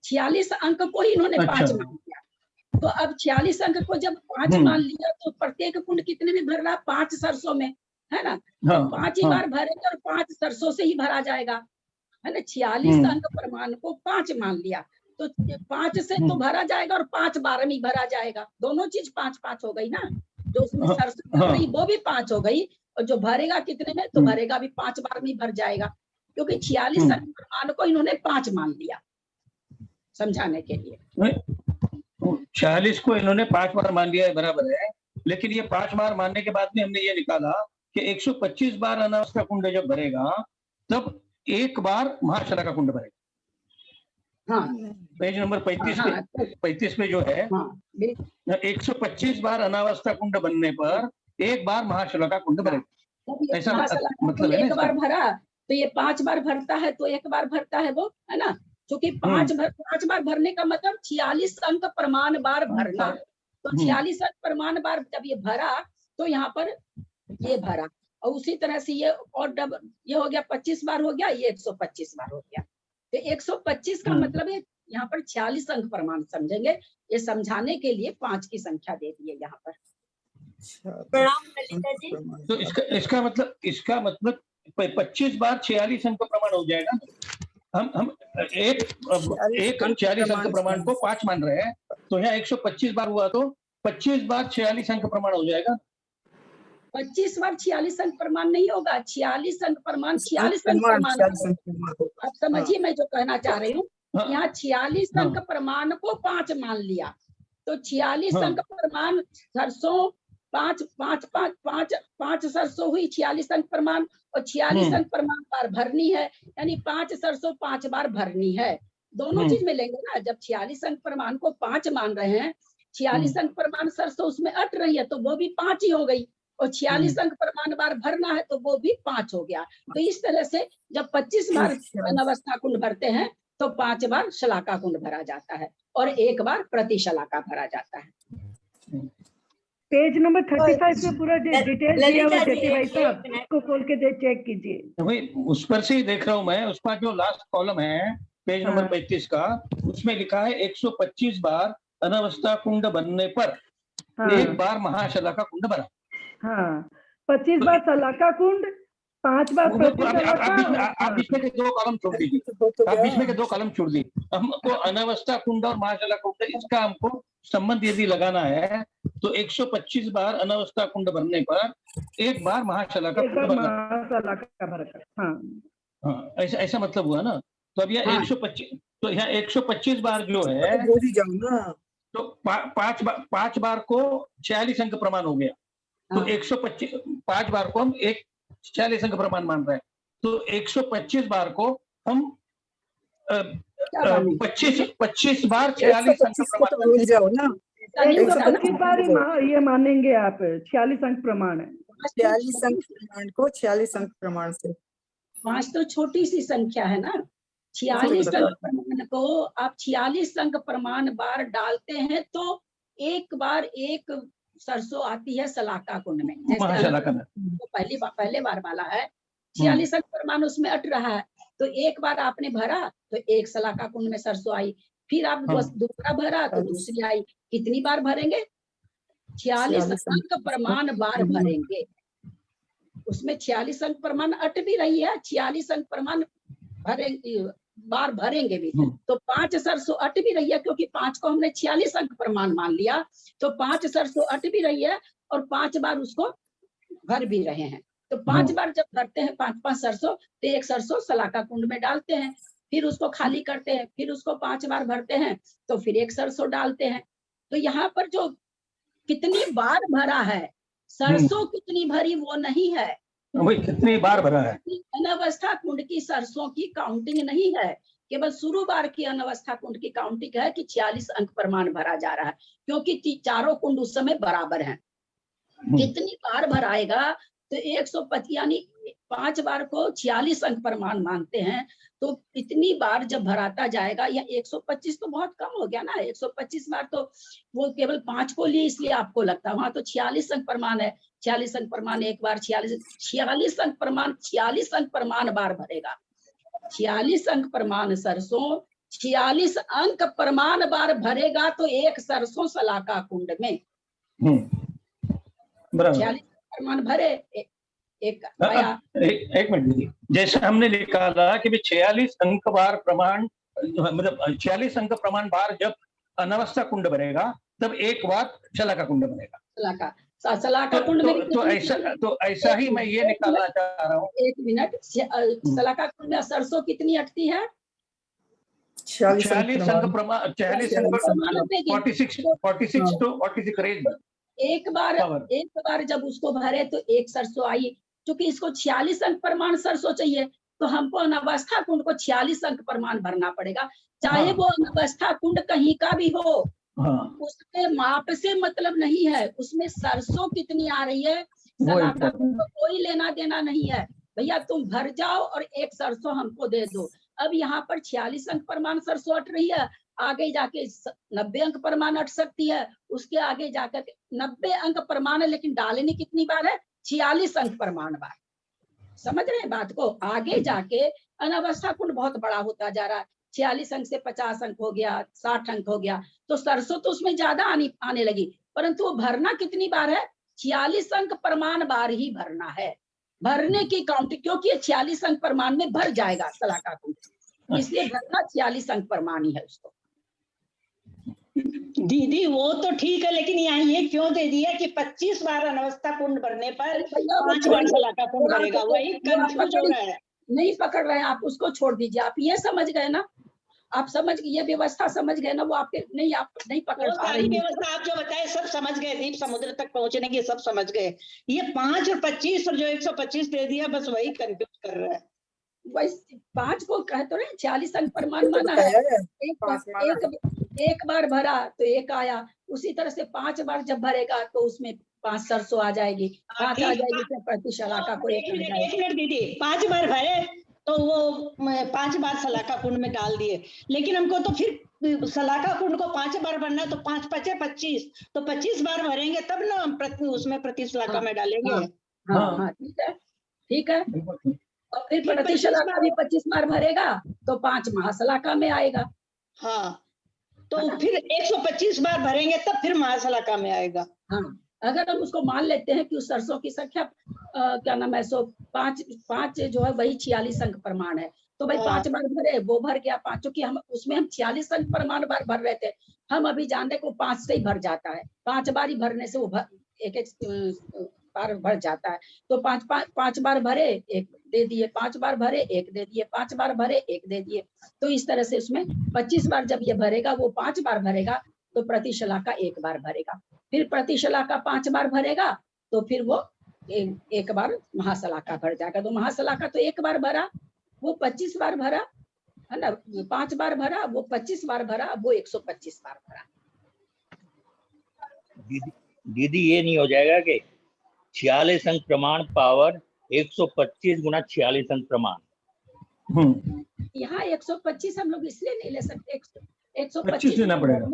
Speaker 2: 46 अंक को ही इन्होंने 5
Speaker 7: अच्छा।
Speaker 2: मान लिया। तो अब 46 अंक को जब 5 मान लिया तो प्रत्येक कुंड कितने में भर रहा? 5 सरसों में, है ना? तो
Speaker 7: हाँ,
Speaker 2: 5 ही
Speaker 7: हाँ।
Speaker 2: बार भरेंगे और 5 सरसों से ही भरा जाएगा, है ना? 46 अंक प्रमाण को 5 मान लिया तो 5 से तो भरा जाएगा और 5 बार में ही भरा जाएगा। दोनों चीज 5-5 हो गई ना। जो उसमें सरसों भर रही वो भी 5 हो गई और जो भरेगा कितने में? तो भरेगा भी 5 बार में ही भर जाएगा, क्योंकि 46 अंक प्रमाण को इन्होंने 5 मान लिया समझाने के लिए।
Speaker 7: 46 को इन्होंने 5 बार मान लिया है, बराबर है। लेकिन ये 5 बार मानने के बाद में हमने ये निकाला कि 125 बार अनावस्था कुंड जब भरेगा तब एक बार महाशलाका कुंड भरेगा।
Speaker 2: हाँ,
Speaker 7: पेज नंबर 35 पे जो है 125 बार अनावस्था कुंड बनने पर एक बार महाशलाका कुंड भरेगा, ऐसा मतलब है ना?
Speaker 2: एक बार भरा तो ये 5 बार भरता है तो एक बार भरता है वो, है ना? क्योंकि 5 बार भरने का मतलब 46 अंक प्रमाण बार भरना। तो 46 अंक प्रमाण बार जब ये भरा तो यहाँ पर ये भरा और उसी तरह से ये और ये हो गया 25 बार हो गया, ये 125 बार हो गया। तो 125 का मतलब है यहाँ पर 46 अंक प्रमाण समझेंगे। ये समझाने के लिए 5 की संख्या दे दी है यहाँ पर।
Speaker 9: प्रणाम ललिता जी।
Speaker 7: तो इसका मतलब 25 बार 46 अंक प्रमाण हो जाएगा। हम एक 46 अंक प्रमाण को 5 मान रहे हैं तो यहाँ 125 बार हुआ तो 25 बार 46 अंक प्रमाण हो जाएगा।
Speaker 2: 25 बार 46 अंक प्रमाण नहीं होगा, 46 अंक प्रमाण 46 अंक प्रमाण। अब समझिए मैं जो कहना चाह रही हूँ, यहाँ 46 अंक प्रमाण को 5 मान लिया तो 46 अंक प्रमाण सरसों 5 सरसों हुई 46 अंक प्रमाण और 46 अंक प्रमाण बार भरनी है, यानी 5 सरसों 5 बार भरनी है। दोनों चीज में लेंगे ना। जब 46 अंक प्रमाण को 5 मान रहे हैं, 46 अंक प्रमाण सरसों उसमें अट रही है तो वो भी 5 ही हो गई और 46 अंक प्रमाण बार भरना है तो वो भी 5 हो गया। तो इस तरह से जब 25 बार अनावस्था कुंड भरते हैं तो 5 बार शलाका कुंड भरा जाता है और 1 बार प्रति शलाका भरा जाता है।
Speaker 11: पेज नंबर 35 में पूरा डिटेल दिया हुआ है भाई साहब, इसको खोल के चेक कीजिए।
Speaker 7: वही उस पर से ही देख रहा हूँ मैं। उसका जो लास्ट कॉलम है पेज नंबर 35 का, उसमें लिखा है 125 बार अनावस्था कुंड बनने पर एक बार महाशलाका कुंड बना।
Speaker 11: हाँ, 25 बार शलाका कुंड, 5 बार
Speaker 7: आप बीच में के 2 कॉलम छोड़ दीजिए। आप बीच में के 2 कॉलम छोड़ दीजिए। हमको अनावस्था कुंड और महाशलाका कुंड इसका हमको संबंध यदि लगाना है तो 125 बार अनावस्था कुंड भरने पर एक बार महाशलाका कुंड भरना। हाँ, ऐसा मतलब हुआ ना। तो अब यह 125 तो यहाँ 125 बार जो है तो 5 बार को 46 अंक प्रमाण हो गया। तो 125 5 बार को हम 46 अंक प्रमाण मान रहे हैं तो 125 बार को हम 25 बार 46 अंक प्रमाण
Speaker 10: भूल जाओ ना।
Speaker 11: 125 बार ये मानेंगे आप 46 अंक प्रमाण है।
Speaker 10: 46 अंक प्रमाण को 46 अंक प्रमाण से
Speaker 2: 5 तो छोटी सी संख्या है ना। 46 अंक प्रमाण को आप 46 अंक प्रमाण बार डालते हैं तो एक बार एक सरसों आती है शलाका कुंड में। तो पहले बार वाला है 46 अंक प्रमाण उसमें अट रहा है तो एक बार आपने भरा तो एक शलाका कुंड में सरसों आई, फिर आप दूसरा भरा तो दूसरी आई। कितनी बार भरेंगे? 46 अंक प्रमाण बार भरेंगे। उसमें 46 अंक प्रमाण अट भी रही है, 46 अंक प्रमाण बार भरेंगे भी। तो 5 सरसों अट भी रही है क्योंकि 5 को हमने 46 अंक प्रमाण मान लिया तो 5 सरसों अट भी रही है और 5 बार उसको भर भी रहे हैं। तो 5 बार जब भरते हैं 5-5 सरसों तो एक सरसों शलाका कुंड में डालते हैं, फिर उसको खाली करते हैं, फिर उसको 5 बार भरते हैं तो फिर एक सरसों डालते हैं। तो यहाँ पर जो कितनी बार भरा है, सरसों कितनी भरी वो नहीं है,
Speaker 7: वही कितनी बार भरा है।
Speaker 2: अनावस्था कुंड की सरसों की काउंटिंग नहीं है, केवल शुरू बार की अनावस्था कुंड की काउंटिंग है कि 46 अंक प्रमाण भरा जा रहा है क्योंकि चारों कुंड उस समय बराबर हैं। कितनी बार भराएगा तो 125 यानी 5 बार को 46 अंक प्रमाण मानते हैं तो इतनी बार जब भराता जाएगा, या 125 तो बहुत कम हो गया ना। 125 बार तो वो केवल 5 को लिए इसलिए आपको लगता है, वहां तो 46 अंक प्रमाण है। 46 अंक प्रमाण एक बार 46 अंक प्रमाण 46 अंक प्रमाण बार भरेगा। 46 अंक प्रमाण सरसों 46 अंक प्रमाण बार भरेगा तो एक सरसों शलाका कुंड में
Speaker 7: बराबर।
Speaker 2: 46 प्रमाण भरे एक आया।
Speaker 7: एक मिनट दीदी, जैसे हमने निकाला कि 46 अंक बार प्रमाण, मतलब 46 अंक प्रमाण बार जब अनवस्था कुंड बनेगा तब एक बार शलाका कुंड बनेगा।
Speaker 2: शलाका कुंड में
Speaker 7: तो ऐसा ही मैं ये निकालना चाह रहा हूँ।
Speaker 2: एक मिनट, शलाका कुंड में सरसों कितनी अटती है?
Speaker 7: 46 अंक प्रमाण, 46 अंक 46 to 46 रेंज।
Speaker 2: एक बार जब उसको भरे तो एक सरसों आई। क्योंकि इसको 46 अंक प्रमाण सरसों चाहिए तो हमको अनवस्था कुंड को 46 अंक प्रमाण भरना पड़ेगा, चाहे वो अनवस्था कुंड कहीं का भी हो। उसमें माप से मतलब नहीं है, उसमें सरसों कितनी आ रही है शलाका कुंड को कोई लेना देना नहीं है। भैया तुम भर जाओ और एक सरसों हमको दे दो। अब यहाँ पर 46 अंक प्रमाण सरसों अट रही है, आगे जाके 90 अंक प्रमाण अट सकती है, उसके आगे जाकर 90 अंक प्रमाण, लेकिन डालनी कितनी बार है? 46 अंक प्रमाण बार। समझ रहे हैं बात को? आगे जाके अनवस्था कुंड बहुत बड़ा होता जा रहा है, 46 अंक से 50 अंक हो गया, 60 अंक हो गया, तो सरसों तो उसमें ज्यादा आने लगी, परंतु वो भरना कितनी बार है? 46 अंक प्रमाण बार ही भरना है। भरने की काउंट, क्योंकि ये 46 अंक प्रमाण में भर जाएगा शलाका कुंड, इसलिए भरना 46 अंक प्रमाण ही है उसको।
Speaker 3: दीदी वो तो ठीक है, लेकिन यहाँ ये क्यों दे दिया कि 25 बार अनवस्था कुंड भरने पर 5 बार शलाका कुंड भरेगा? वही कंफ्यूज हो रहा है।
Speaker 2: नहीं पकड़ रहे हैं आप, उसको छोड़ दीजिए। आप ये समझ गए ना, आप समझ गए, ये व्यवस्था समझ गए ना, वो आपके नहीं, आप नहीं पकड़ पा रहे।
Speaker 3: सारी व्यवस्था आप जो बताए सब समझ गए, दीप समुद्र तक पहुंचने की सब समझ गए। ये 5 और 25 और जो 125 दे दिया, बस वही कंफ्यूज कर रहा है।
Speaker 2: वैसे 5 को कह तो रहे 46 अंक प्रमाण माना है। एक बार भरा तो एक आया, उसी तरह से 5 बार जब भरेगा तो उसमें 5 सरसों आ जाएगी, 5 आ जाएगी तो प्रति शलाका को
Speaker 3: एक मिनट दीदी, 5 बार भरे तो वो 5 बार शलाका कुंड में डाल दिए, लेकिन हमको तो फिर शलाका कुंड को 5 बार भरना है, तो 5 × 5 = 25, तो 25 बार भरेंगे तब ना हम उसमें प्रति शलाका में डालेंगे।
Speaker 2: हाँ ठीक है। और फिर प्रति शलाका भी 25 बार भरेगा तो 5 महाशलाका में आएगा।
Speaker 3: हाँ, तो फिर 125 बार भरेंगे तब फिर महाशलाका में आएगा।
Speaker 2: हाँ, अगर हम उसको मान लेते हैं कि उस सरसों की संख्या क्या नाम है, 5 जो है वही 46 अंक प्रमाण है, तो भाई 5 बार भरे, वो भर गया 5, क्योंकि हम उसमें हम 46 अंक प्रमाण बार भर रहे थे, हम अभी जानते को 5 से ही भर जाता है, 5 बार ही भरने से वो एक बार भर जाता है। तो 5 बार भरे, एक दे दिए, 5 बार भरे, एक दे दिए, 5 बार भरे, एक दे दिए, तो इस तरह से उसमें 25 बार जब ये भरेगा, वो 5 बार भरेगा तो प्रति शलाका 1 बार भरेगा, फिर प्रति शलाका 5 बार भरेगा तो फिर वो एक बार महाशलाका भर जाएगा। तो महाशलाका तो 1 बार भरा, वो 25 बार भरा है ना, 5 बार भरा, वो 25 बार भरा, वो 125 बार भरा।
Speaker 12: दीदी ये नहीं हो जाएगा कि 46 अंक प्रमाण पावर 125 × 46 अंक प्रमाण?
Speaker 2: यहाँ 125 हम लोग इसलिए नहीं ले सकते,
Speaker 7: 125 लेना पड़ेगा।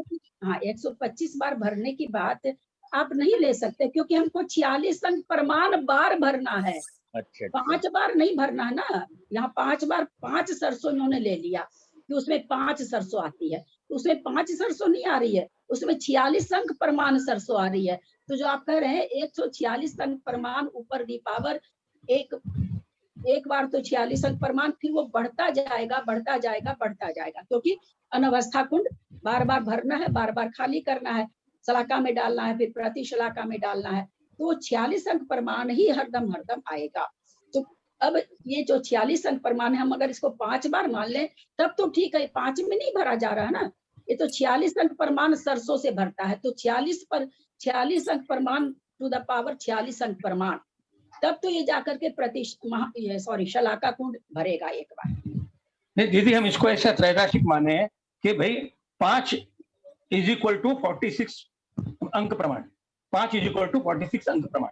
Speaker 2: हाँ, 125 बार भरने की बात आप नहीं ले सकते, क्योंकि हमको 46 अंक प्रमाण बार भरना है।
Speaker 12: अच्छा,
Speaker 2: 5 बार नहीं भरना है ना, यहाँ 5 बार 5 सरसों इन्होंने ले लिया कि उसमें 5 सरसों आती है, तो उसमें 5 सरसों नहीं आ रही है, उसमें 46 अंक प्रमाण सरसों आ रही है। तो जो आप कह रहे हैं 146 अंक प्रमाण ऊपर दी पावर एक बार तो 46 अंक प्रमाण, फिर वो बढ़ता जाएगा बढ़ता जाएगा बढ़ता जाएगा, क्योंकि अनवस्था कुंड बार बार भरना है, बार बार खाली करना है, शलाका में डालना है, फिर प्रति शलाका में डालना है, तो 46 अंक प्रमाण ही हरदम आएगा। तो अब ये जो 46 अंक प्रमाण है, हम अगर इसको 5 बार मान लें तब तो ठीक है, 5 में नहीं भरा जा रहा है ना, ये तो 46 अंक प्रमाण सरसों से भरता है, तो 46 अंक प्रमाण टू द पावर 46 अंक प्रमाण, तब तो ये जाकर के शलाका कुंड भरेगा 1 बार।
Speaker 7: नहीं दीदी, हम इसको ऐसा त्रैदाशिक माने कि भाई 5 = 46 अंक प्रमाण, 5 = 46 अंक प्रमाण,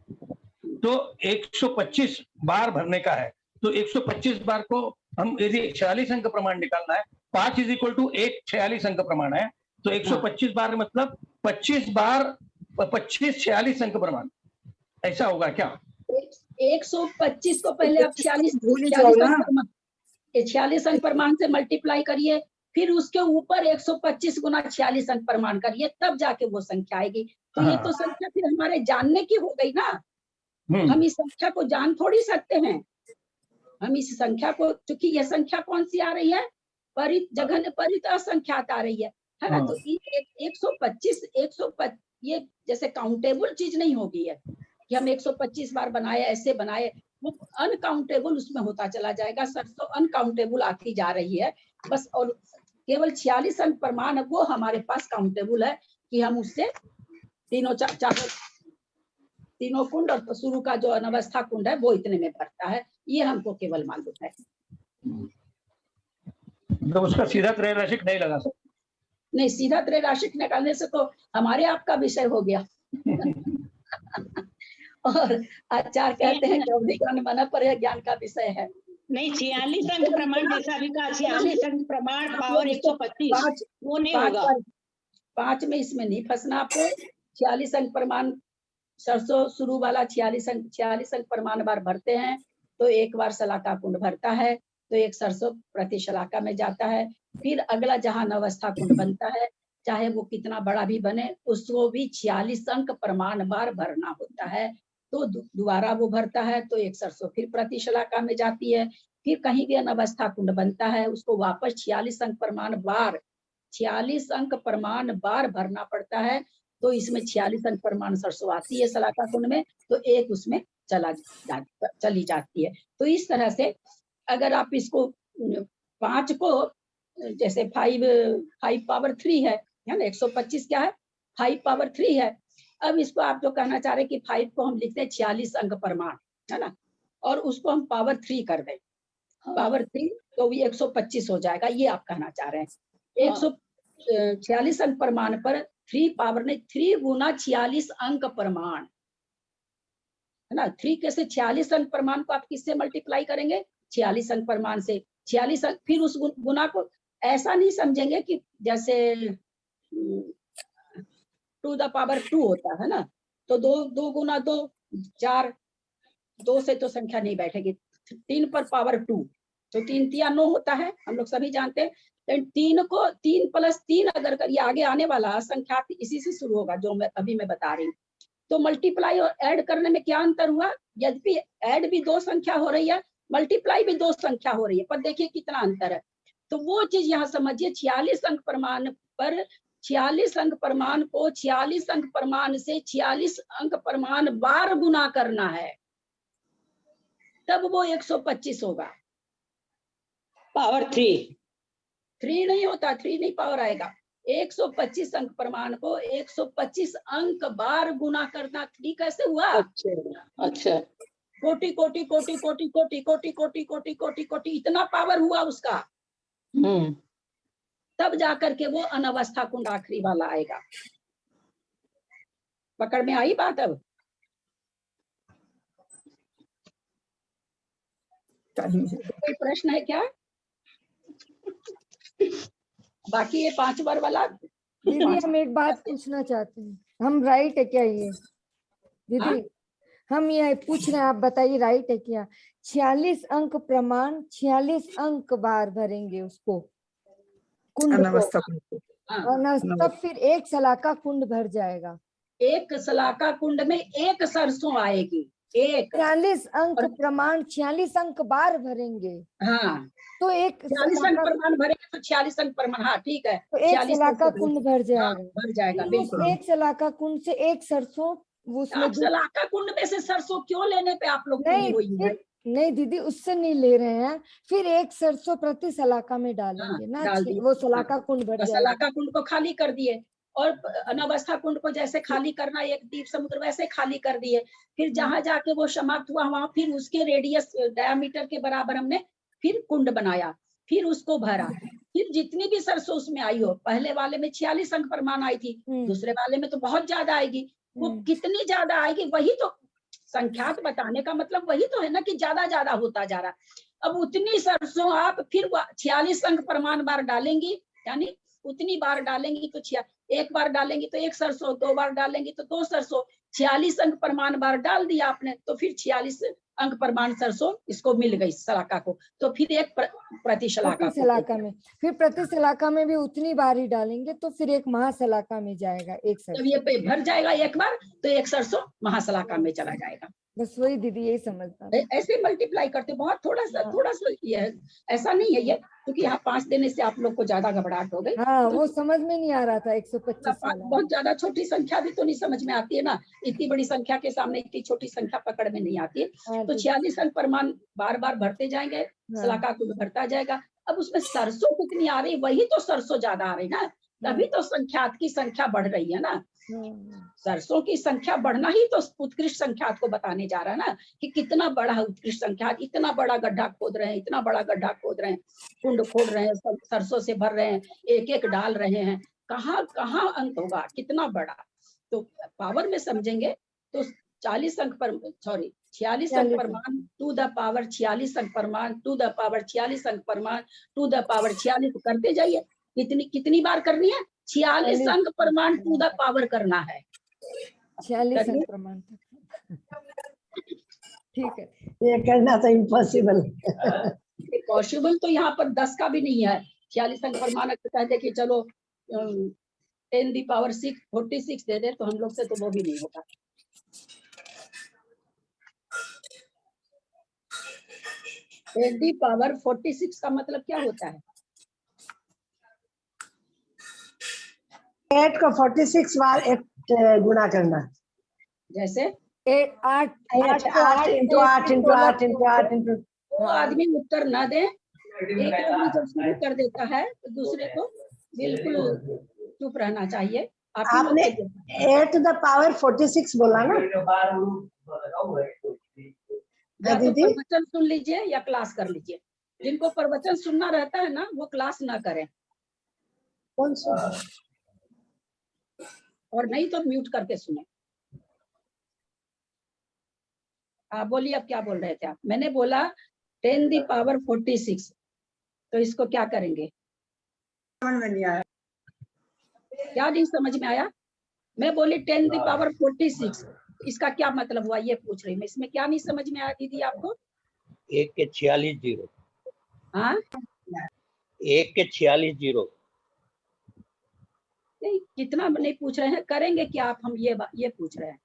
Speaker 7: तो 125 बार भरने का है, तो 125 बार को हम यदि 46 अंक प्रमाण निकालना है, 5 = 1 46 अंक प्रमाण है, तो 125 बार मतलब 25 बार 25 46 अंक प्रमाण, ऐसा होगा क्या?
Speaker 2: 125 को पहले आप 46 अंक प्रमाण से मल्टीप्लाई करिए, फिर उसके ऊपर 125 गुना 46 अंक प्रमाण करिए, तब जाके वो संख्या आएगी। तो ये तो संख्या फिर हमारे जानने की हो गई ना। हम इस संख्या को जान थोड़ी सकते हैं। हम इस संख्या को, क्योंकि ये संख्या कौन सी आ रही है, परित जघन्य परित असंख्यात आ रही है ना। तो 125 ये जैसे काउंटेबल चीज नहीं होगी है कि हम 125 बार बनाए, ऐसे बनाए, वो अनकाउंटेबल उसमें होता चला जाएगा। 700 अनकाउंटेबल आती जा रही है बस। और केवल 46 अंक प्रमाण वो हमारे पास काउंटेबल है कि हम उससे तीनों कुंड और शुरू का जो अनवस्था कुंड है वो इतने में भरता है, ये हमको केवल मालूम है।
Speaker 7: तो उसका सीधा त्रैराशिक नहीं लगा सकते?
Speaker 2: नहीं, सीधा त्रैराशिक निकालने से तो हमारे आपका विषय हो गया। और आचार्य कहते हैं कि अवधि ज्ञान मन पर ज्ञान का विषय है।
Speaker 3: नहीं, 46 अंक प्रमाण जैसा भी कहा, 46 अंक प्रमाण पावर 125 वो नहीं होगा।
Speaker 2: 5 में इसमें नहीं फंसना आपको। 46 अंक प्रमाण सरसों शुरू वाला 46 अंक प्रमाण बार भरते हैं तो एक बार शलाका कुंड भरता है, तो एक सरसों प्रति शलाका में जाता है। फिर अगला जहां अवस्था कुंड बनता है, चाहे वो कितना बड़ा भी बने, उसको भी 46 अंक प्रमाण बार भरना होता है। तो दोबारा वो भरता है तो एक सरसों फिर प्रति शलाका में जाती है। फिर कहीं भी अनवस्था कुंड बनता है, उसको वापस 46 अंक प्रमाण बार भरना पड़ता है। तो इसमें 46 अंक प्रमाण सरसों आती है शलाका कुंड में, तो एक उसमें चली जाती है। तो इस तरह से अगर आप इसको 5 को जैसे 5 पावर 3 है ना, 125 क्या है, 5 पावर 3 है। अब इसको आप जो कहना चाह रहे हैं कि 5 को हम लिखते हैं 46 अंक प्रमाण, है ना, और उसको हम पावर 3 कर दें, पावर 3, तो भी 125 हो जाएगा, ये आप कहना चाह रहे हैं। 146 अंक प्रमाण पर 3 पावर नहीं, 3 गुना 46 अंक प्रमाण, है ना। 3 कैसे 46 अंक प्रमाण को आप किससे मल्टीप्लाई करेंगे, 46 अंक प्रमाण से। 46 अंक, फिर उस गुना को ऐसा नहीं समझेंगे कि जैसे 2 द पावर 2 होता है ना, तो 2 गुना 2 4, 2 से तो संख्या नहीं बैठेगी। 3 पर पावर 2, तो 3 तिया 9 होता है, हम लोग सभी जानते हैं। 3 को 3 प्लस 3 अगर करिए, आगे आने वाला संख्या इसी से शुरू होगा जो मैं अभी बता रही हूँ। तो मल्टीप्लाई और ऐड करने में क्या अंतर हुआ, यद्यपि ऐड भी 2 संख्या हो रही है, मल्टीप्लाई भी 2 संख्या हो रही है, पर देखिए कितना अंतर है। तो वो चीज यहाँ समझिए, 46 अंक प्रमाण पर 46 अंक प्रमाण को 46 अंक प्रमाण से 46 अंक प्रमाण बार गुना करना है, तब वो 125 होगा।
Speaker 3: पावर 3
Speaker 2: नहीं होता, 3 नहीं पावर आएगा। 125 अंक प्रमाण को 125 अंक बार गुना करना। 3 कैसे हुआ?
Speaker 3: अच्छा,
Speaker 2: कोटि कोटि कोटि कोटि कोटि कोटि कोटि कोटि कोटि कोटि इतना पावर हुआ उसका, तब जाकर के वो अनवस्था कुंड आखिरी वाला आएगा। पकड़ में आई बात? अब कोई प्रश्न है क्या? बाकी ये 5 बार वाला।
Speaker 13: दीदी हम एक बात पूछना चाहते हैं, हम राइट है क्या ये दीदी? हम ये पूछ रहे हैं, आप बताइए राइट है क्या? 46 अंक प्रमाण 46 अंक बार भरेंगे उसको, कुंड को, तब फिर एक शलाका कुंड भर जाएगा।
Speaker 2: एक शलाका कुंड में एक सरसों आएगी, एक
Speaker 13: 46 अंक प्रमाण 46 अंक बार भरेंगे।
Speaker 2: हाँ,
Speaker 13: तो एक
Speaker 2: 46 अंक प्रमाण भरेंगे तो 46 अंक प्रमाण, हाँ ठीक है,
Speaker 13: तो एक शलाका कुंड भर जाएगा।
Speaker 2: भर जाएगा बिल्कुल।
Speaker 13: एक शलाका कुंड से एक सरसों, उसमें
Speaker 2: शलाका कुंड में से सरसों क्यों लेने पे आप लोग
Speaker 13: नहीं दीदी, उससे नहीं ले रहे हैं, फिर एक सरसों प्रति शलाका में डालेंगे ना, वो शलाका कुंड भर जाएगा।
Speaker 2: शलाका कुंड को खाली कर दिए, और अनवस्था कुंड को जैसे खाली करना एक दीप समुद्र वैसे खाली कर दिए। फिर जहां जाके वो समाप्त हुआ, वहां फिर उसके रेडियस डायमीटर के बराबर हमने फिर कुंड बनाया, फिर उसको भरा। फिर जितनी भी सरसों उसमें आई हो, पहले वाले में 46 अंक प्रमाण आई थी, दूसरे वाले में तो बहुत ज्यादा आएगी। वो कितनी ज्यादा आएगी, वही तो संख्यात बताने का मतलब वही तो है ना, कि ज्यादा ज्यादा होता जा रहा। अब उतनी सरसों आप फिर 46 अंक प्रमाण बार डालेंगी, यानी उतनी बार डालेंगी तो एक बार डालेंगी तो एक सरसों, 2 बार डालेंगी तो 2 सरसों, 46 अंक प्रमाण बार डाल दिया आपने, तो फिर 46 अंक प्रमाण सरसों इसको मिल गई शलाका को, तो फिर एक प्रति शलाका
Speaker 13: प्रति शलाका में, फिर प्रति शलाका में भी उतनी बार ही डालेंगे तो फिर एक महाशलाका में जाएगा एक सरसों।
Speaker 2: जब ये भर जाएगा एक बार तो एक सरसों महाशलाका में चला जाएगा।
Speaker 13: बस वही दीदी यही समझता हूँ।
Speaker 2: ऐसे मल्टीप्लाई करते बहुत थोड़ा सा ये है, ऐसा नहीं है ये, क्योंकि यहाँ 5 देने से आप लोग को ज्यादा घबराहट हो गई।
Speaker 13: हाँ वो समझ में नहीं आ रहा था 125 वाला।
Speaker 2: बहुत ज्यादा छोटी संख्या भी तो नहीं समझ में आती है ना, इतनी बड़ी संख्या के सामने इतनी छोटी संख्या पकड़ में नहीं आती है। तो 46 अंक प्रमाण बार बार भरते जाएंगे, शलाका को भरता जाएगा। अब उसमें सरसों कितनी आ रही, वही तो सरसों ज्यादा आ रही ना, तभी तो संख्यात की संख्या बढ़ रही है ना। सरसों की संख्या बढ़ना ही तो उत्कृष्ट संख्यात को बताने जा रहा है ना, कि कितना बड़ा है उत्कृष्ट संख्यात। इतना बड़ा गड्ढा खोद रहे हैं, इतना बड़ा गड्ढा खोद रहे हैं, कुंड खोद रहे हैं, सरसों से भर रहे हैं, एक एक डाल रहे हैं, कहाँ कहाँ अंक होगा, कितना बड़ा। तो पावर में समझेंगे तो 46 अंक पर 46 अंक प्रमाण टू द पावर 46 अंक प्रमाण टू द पावर 46 अंक प्रमाण टू द पावर 46 करते जाइए। कितनी बार करनी है? 46 अंक प्रमाण टू द पावर करना है।
Speaker 13: 46 अंक प्रमाण, ठीक है।
Speaker 4: ये करना तो इम्पॉसिबल।
Speaker 2: पॉसिबल तो यहाँ पर 10 का भी नहीं है। 46 अंक प्रमाण कहते हैं कि चलो 10 दी पावर 6 46 दे दे, तो हम लोग से तो वो भी नहीं होगा। टेन दी पावर 46 का मतलब क्या होता है?
Speaker 4: 8 को 46 बार 8 गुणा करना।
Speaker 2: जैसे
Speaker 4: 8 इंटू 8 इंटू 8 इंटू 8 इंटू।
Speaker 2: वो आदमी उत्तर ना दे, एक आदमी जब शुरू कर देता है तो दूसरे को बिल्कुल चुप रहना चाहिए।
Speaker 4: आपने 8 टू द पावर 46 बोला ना?
Speaker 2: या तो प्रवचन सुन लीजिए या क्लास कर लीजिए। जिनको प्रवचन सुनना रहता है ना, वो क्लास ना करें।
Speaker 4: कौन सा?
Speaker 2: और नहीं तो म्यूट करके सुने। आप बोलिए, अब क्या बोल रहे थे आप? मैंने बोला 10 दी पावर 46, तो इसको क्या करेंगे?
Speaker 10: समझ में नहीं आया।
Speaker 2: क्या नहीं समझ में आया? मैं बोली 10 दी पावर 46, इसका क्या मतलब हुआ ये पूछ रही मैं। इसमें क्या नहीं समझ में आया दीदी आपको?
Speaker 12: 1 के 46 जीरो।
Speaker 2: हाँ,
Speaker 12: 1 के 46 जीरो।
Speaker 2: नहीं, कितना नहीं पूछ रहे हैं, करेंगे क्या आप? हम ये पूछ रहे हैं।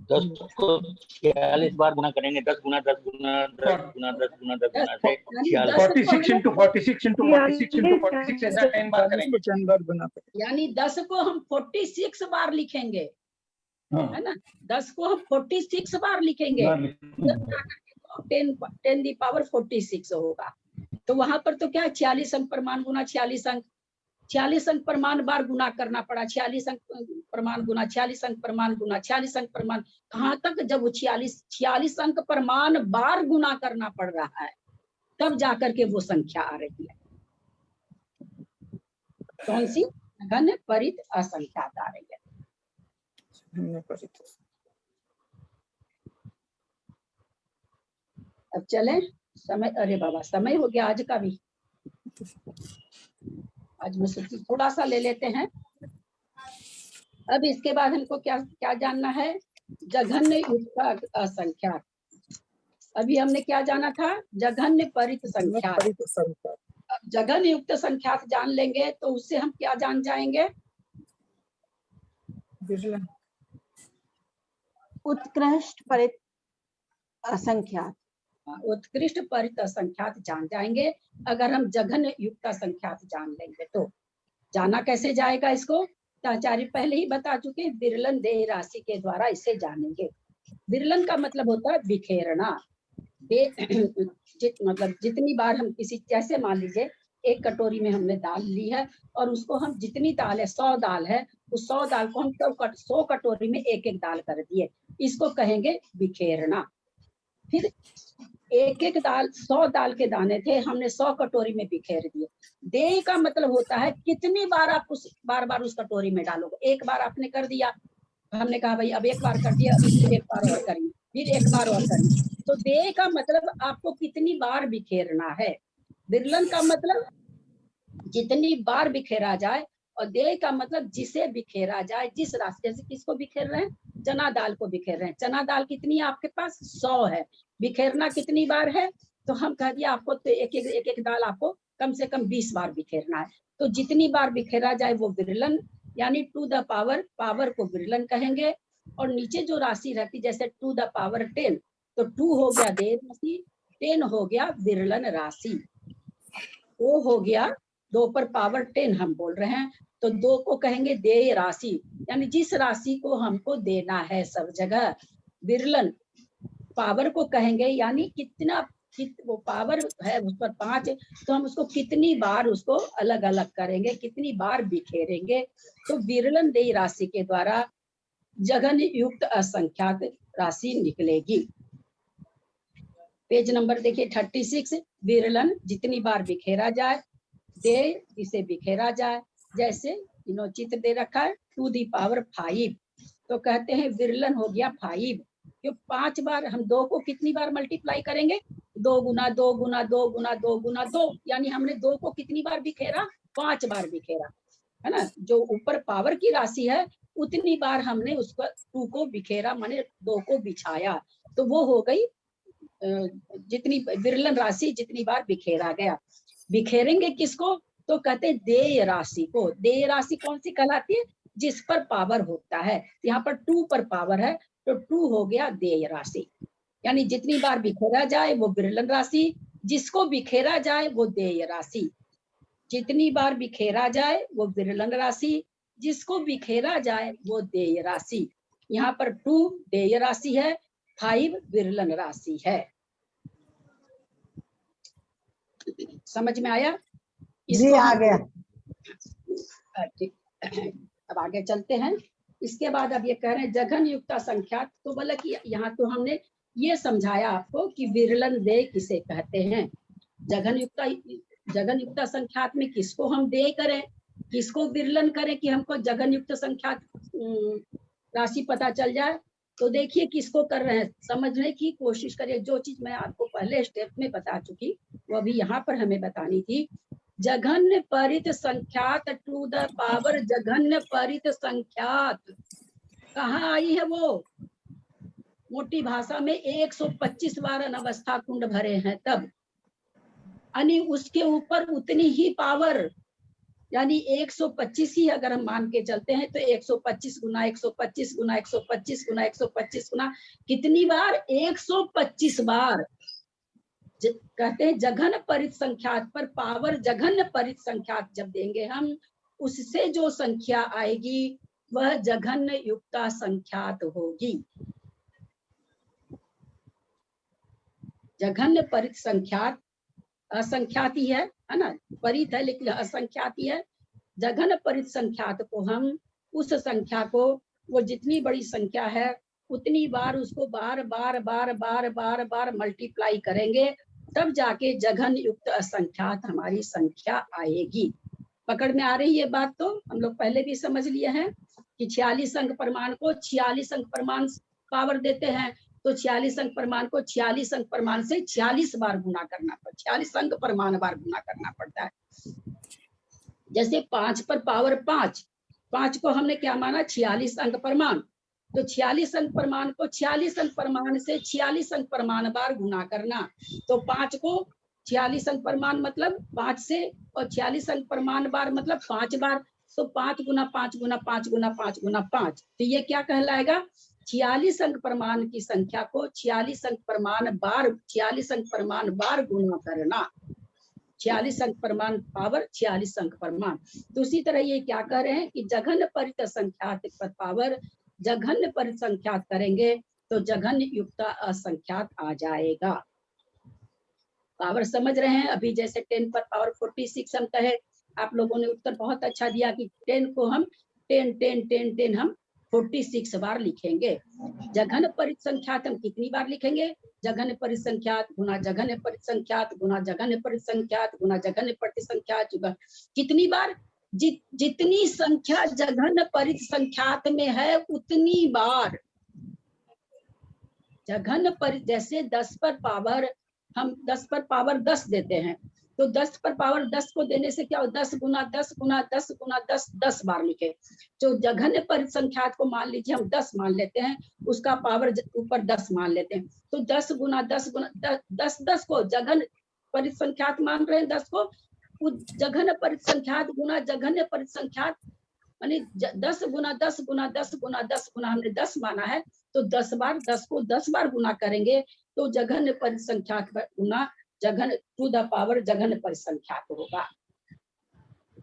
Speaker 12: 10 को 46 बार गुना करेंगे। 10 गुना 10 गुना 10 गुना 10 गुना 10 गुना से
Speaker 7: 46 इंटू 46 इंटू 46 इंटू 46 ऐसा 10 बार करेंगे।
Speaker 10: 10 बार गुना
Speaker 2: यानी 10 को हम 46 बार लिखेंगे, है ना? 10 को हम 46 बार लिखेंगे, 10 दी पावर 46 होगा। तो वहां पर तो क्या है, 46 अंक प्रमाण गुना 46 अंक, 46 अंक प्रमाण बार गुना करना पड़ा। 46 अंक प्रमाण गुना 46 अंक प्रमाण गुना 46 अंक प्रमाण, कहाँ तक? जब वो 46 अंक प्रमाण बार गुना करना पड़ रहा है, तब जाकर के वो संख्या आ रही है। कौन सी? घन परित असंख्यात आ रही है। अब चले समय, अरे बाबा समय हो गया आज का भी। आज मैं सोची थोड़ा सा ले लेते हैं। अब इसके बाद हमको क्या क्या जानना है? जघन्य युक्त असंख्यात। अभी हमने क्या जाना था? जघन्य परित संख्यात। अब जघन्य युक्त संख्यात जान लेंगे तो उससे हम क्या जान जाएंगे?
Speaker 6: उत्कृष्ट परित असंख्यात।
Speaker 2: उत्कृष्ट परित असंख्यात जान जाएंगे अगर हम जघन्य युक्त संख्यात जान लेंगे। तो जाना कैसे जाएगा इसको? तो आचार्य पहले ही बता चुके, विरलन देह राशि के द्वारा इसे जानेंगे। विरलन का मतलब होता है बिखेरना। मतलब जितनी बार हम किसी, जैसे मान लीजिए एक कटोरी में हमने दाल ली है और उसको हम जितनी दाल है, 100 दाल है, उस 100 दाल को हम 100 कटोरी में एक एक दाल कर दिए, इसको कहेंगे बिखेरना। फिर एक एक दाल, 100 दाल के दाने थे, हमने 100 कटोरी में बिखेर दिए। देह का मतलब होता है कितनी बार आप उस बार उस कटोरी में डालोगे। एक बार आपने कर दिया, हमने कहा भाई अब एक बार कर दिया, फिर एक बार और करेंगे, फिर एक बार और करेंगे। तो देह का मतलब आपको कितनी बार बिखेरना है। विरलन का मतलब जितनी बार बिखेरा जाए और देय का मतलब जिसे बिखेरा जाए, जिस राशि, जैसे किसको बिखेर रहे हैं, चना दाल को बिखेर रहे हैं। चना दाल कितनी है आपके पास, 100 है, बिखेरना कितनी बार है, तो हम कह दिया आपको तो एक दाल आपको कम से कम 20 बार बिखेरना है। तो जितनी बार बिखेरा जाए वो विरलन, यानी टू द पावर, पावर को विरलन कहेंगे। और नीचे जो राशि रहती जैसे टू द पावर 10, तो 2 हो गया देय राशि, 10 हो गया विरलन राशि, वो हो गया 2 पर पावर 10 हम बोल रहे हैं, तो 2 को कहेंगे देय राशि, यानी जिस राशि को हमको देना है सब जगह। विरलन पावर को कहेंगे, यानी कितना, वो पावर है उस पर 5, तो हम उसको कितनी बार उसको अलग अलग करेंगे, कितनी बार बिखेरेंगे। तो विरलन देय राशि के द्वारा जघन्य युक्त असंख्यात राशि निकलेगी। पेज नंबर देखिए 36, विरलन जितनी बार बिखेरा जाए, देय जिसे बिखेरा जाए, जैसे चित्र दे रखा है 2 दी पावर 5, तो कहते हैं विरलन हो गया 5, क्यों 5 बार, हम 2 को कितनी बार मल्टीप्लाई करेंगे, 2 गुना 2 गुना 2 गुना 2 गुना 2, यानी हमने 2 को कितनी बार बिखेरा, 5 बार बिखेरा, है ना। जो ऊपर पावर की राशि है उतनी बार हमने उसको 2 को बिखेरा, माने 2 को बिछाया, तो वो हो गई जितनी विरलन राशि जितनी बार बिखेरा गया। बिखेरेंगे किसको, तो कहते देय राशि को। देय राशि कौन सी कहलाती है, जिस पर पावर होता है, यहाँ पर 2 पर पावर है, तो 2 हो गया देय राशि, यानी जितनी बार बिखेरा जाए वो विरलन राशि, जिसको बिखेरा जाए वो देय राशि। जितनी बार बिखेरा जाए वो विरलन राशि, जिसको बिखेरा जाए वो देय राशि। यहाँ पर 2 देय राशि है, 5 विरलन राशि है। समझ में आया?
Speaker 4: जी आ गया।
Speaker 2: अब आगे चलते हैं। इसके बाद अब ये कह रहे हैं जघन्य युक्त संख्यात, तो बोला कि यहाँ तो हमने ये समझाया आपको कि विरलन देय किसे कहते हैं। जघन्य युक्त संख्यात में किसको हम देय करें, किसको विरलन करें कि हमको जघन्य युक्त संख्यात राशि पता चल जाए। तो देखिए किसको कर रहे हैं, समझने की कोशिश करिए। जो चीज मैं आपको पहले स्टेप में बता चुकी वो अभी यहाँ पर हमें बतानी थी। जघन्य परित संख्यात टू द पावर, जघन्य परित संख्यात कहाँ आई है वो, मोटी भाषा में 125 बार अनवस्था कुंड भरे हैं तब, यानी उसके ऊपर उतनी ही पावर, यानी 125 ही अगर हम मान के चलते हैं तो 125 गुना 125 गुना 125 गुना 125 गुना कितनी बार, 125 बार। कहते हैं जघन्य परित संख्यात पर पावर, जघन्य परित संख्यात जब देंगे हम, उससे जो संख्या आएगी वह जघन्य युक्ता संख्यात होगी। जघन्य परित संख्यात असंख्यात ही है ना, परित है लेकिन असंख्यात ही है। जघन्य परित संख्यात को हम उस संख्या को, वो जितनी बड़ी संख्या है उतनी बार उसको बार बार बार बार बार बार मल्टीप्लाई करेंगे, तब जाके जघन्य युक्त असंख्यात हमारी संख्या आएगी। पकड़ में आ रही है बात? तो हम लोग पहले भी समझ लिए हैं कि 46 अंक प्रमाण को 46 अंक प्रमाण पावर देते हैं, तो 46 अंक प्रमाण को 46 अंक प्रमाण से 46 बार गुना करना पड़ता है, 46 अंक प्रमाण बार गुना करना पड़ता है। जैसे 5 पर पावर 5, 5 को हमने क्या माना, 46 अंक प्रमाण, तो 46 अंक प्रमाण को 46 अंक प्रमाण से 46 अंक प्रमाण बार गुना करना। तो 5 को 46 अंक प्रमाण मतलब 5 से, और 46 अंक प्रमाण बार मतलब 5 बार, तो 5 गुना 5 गुना 5 गुना 5 गुना 5, तो ये क्या कहलाएगा, 46 अंक प्रमाण की संख्या को 46 अंक प्रमाण बार, 46 अंक प्रमाण बार गुना करना। 46 अंक प्रमाण पावर 46 अंक प्रमाण। तो उसी तरह ये क्या कह रहे हैं कि जघन्य परित संख्यात पर पावर, जघन्य परित संख्यात करेंगे तो जघन्य युक्त असंख्यात आ जाएगा। पावर समझ रहे हैं? अभी जैसे 10 पर पावर 46 हम कहे, आप लोगों ने उत्तर बहुत अच्छा दिया कि 10 को हम 10 हम 46 बार लिखेंगे। जघन्य परित संख्यात हम कितनी बार लिखेंगे, जघन्य परित संख्यात गुना जघन्य परित संख्यात गुना जघन्य परित संख्यात गुना जघन्य परित संख्यात, कितनी बार, जितनी संख्या जघन्य परित संख्यात में है उतनी बार। जघन्य परित, जैसे 10 पर पावर हम 10 पर पावर 10 देते हैं, तो 10 पर पावर 10 को देने से क्या हो, 10 गुना 10 गुना 10 गुना 10 10 बार लिखे। जो जघन्य परिसंख्यात को मान लीजिए हम 10 मान लेते हैं, उसका पावर ऊपर 10 मान लेते हैं, तो 10 गुना 10 गुना 10 10 को जघन्य परिसंख्यात मान रहे हैं, 10 को जघन्य परिसंख्यात गुना जघन्य परिसंख्यात, यानी 10 गुना 10 गुना 10 गुना 10 गुना हमने 10 माना है, तो 10 बार 10 को 10 बार गुना करेंगे तो जघन्य परिसंख्यात गुना जघन टू द पावर जघन्य परिसंख्यात होगा।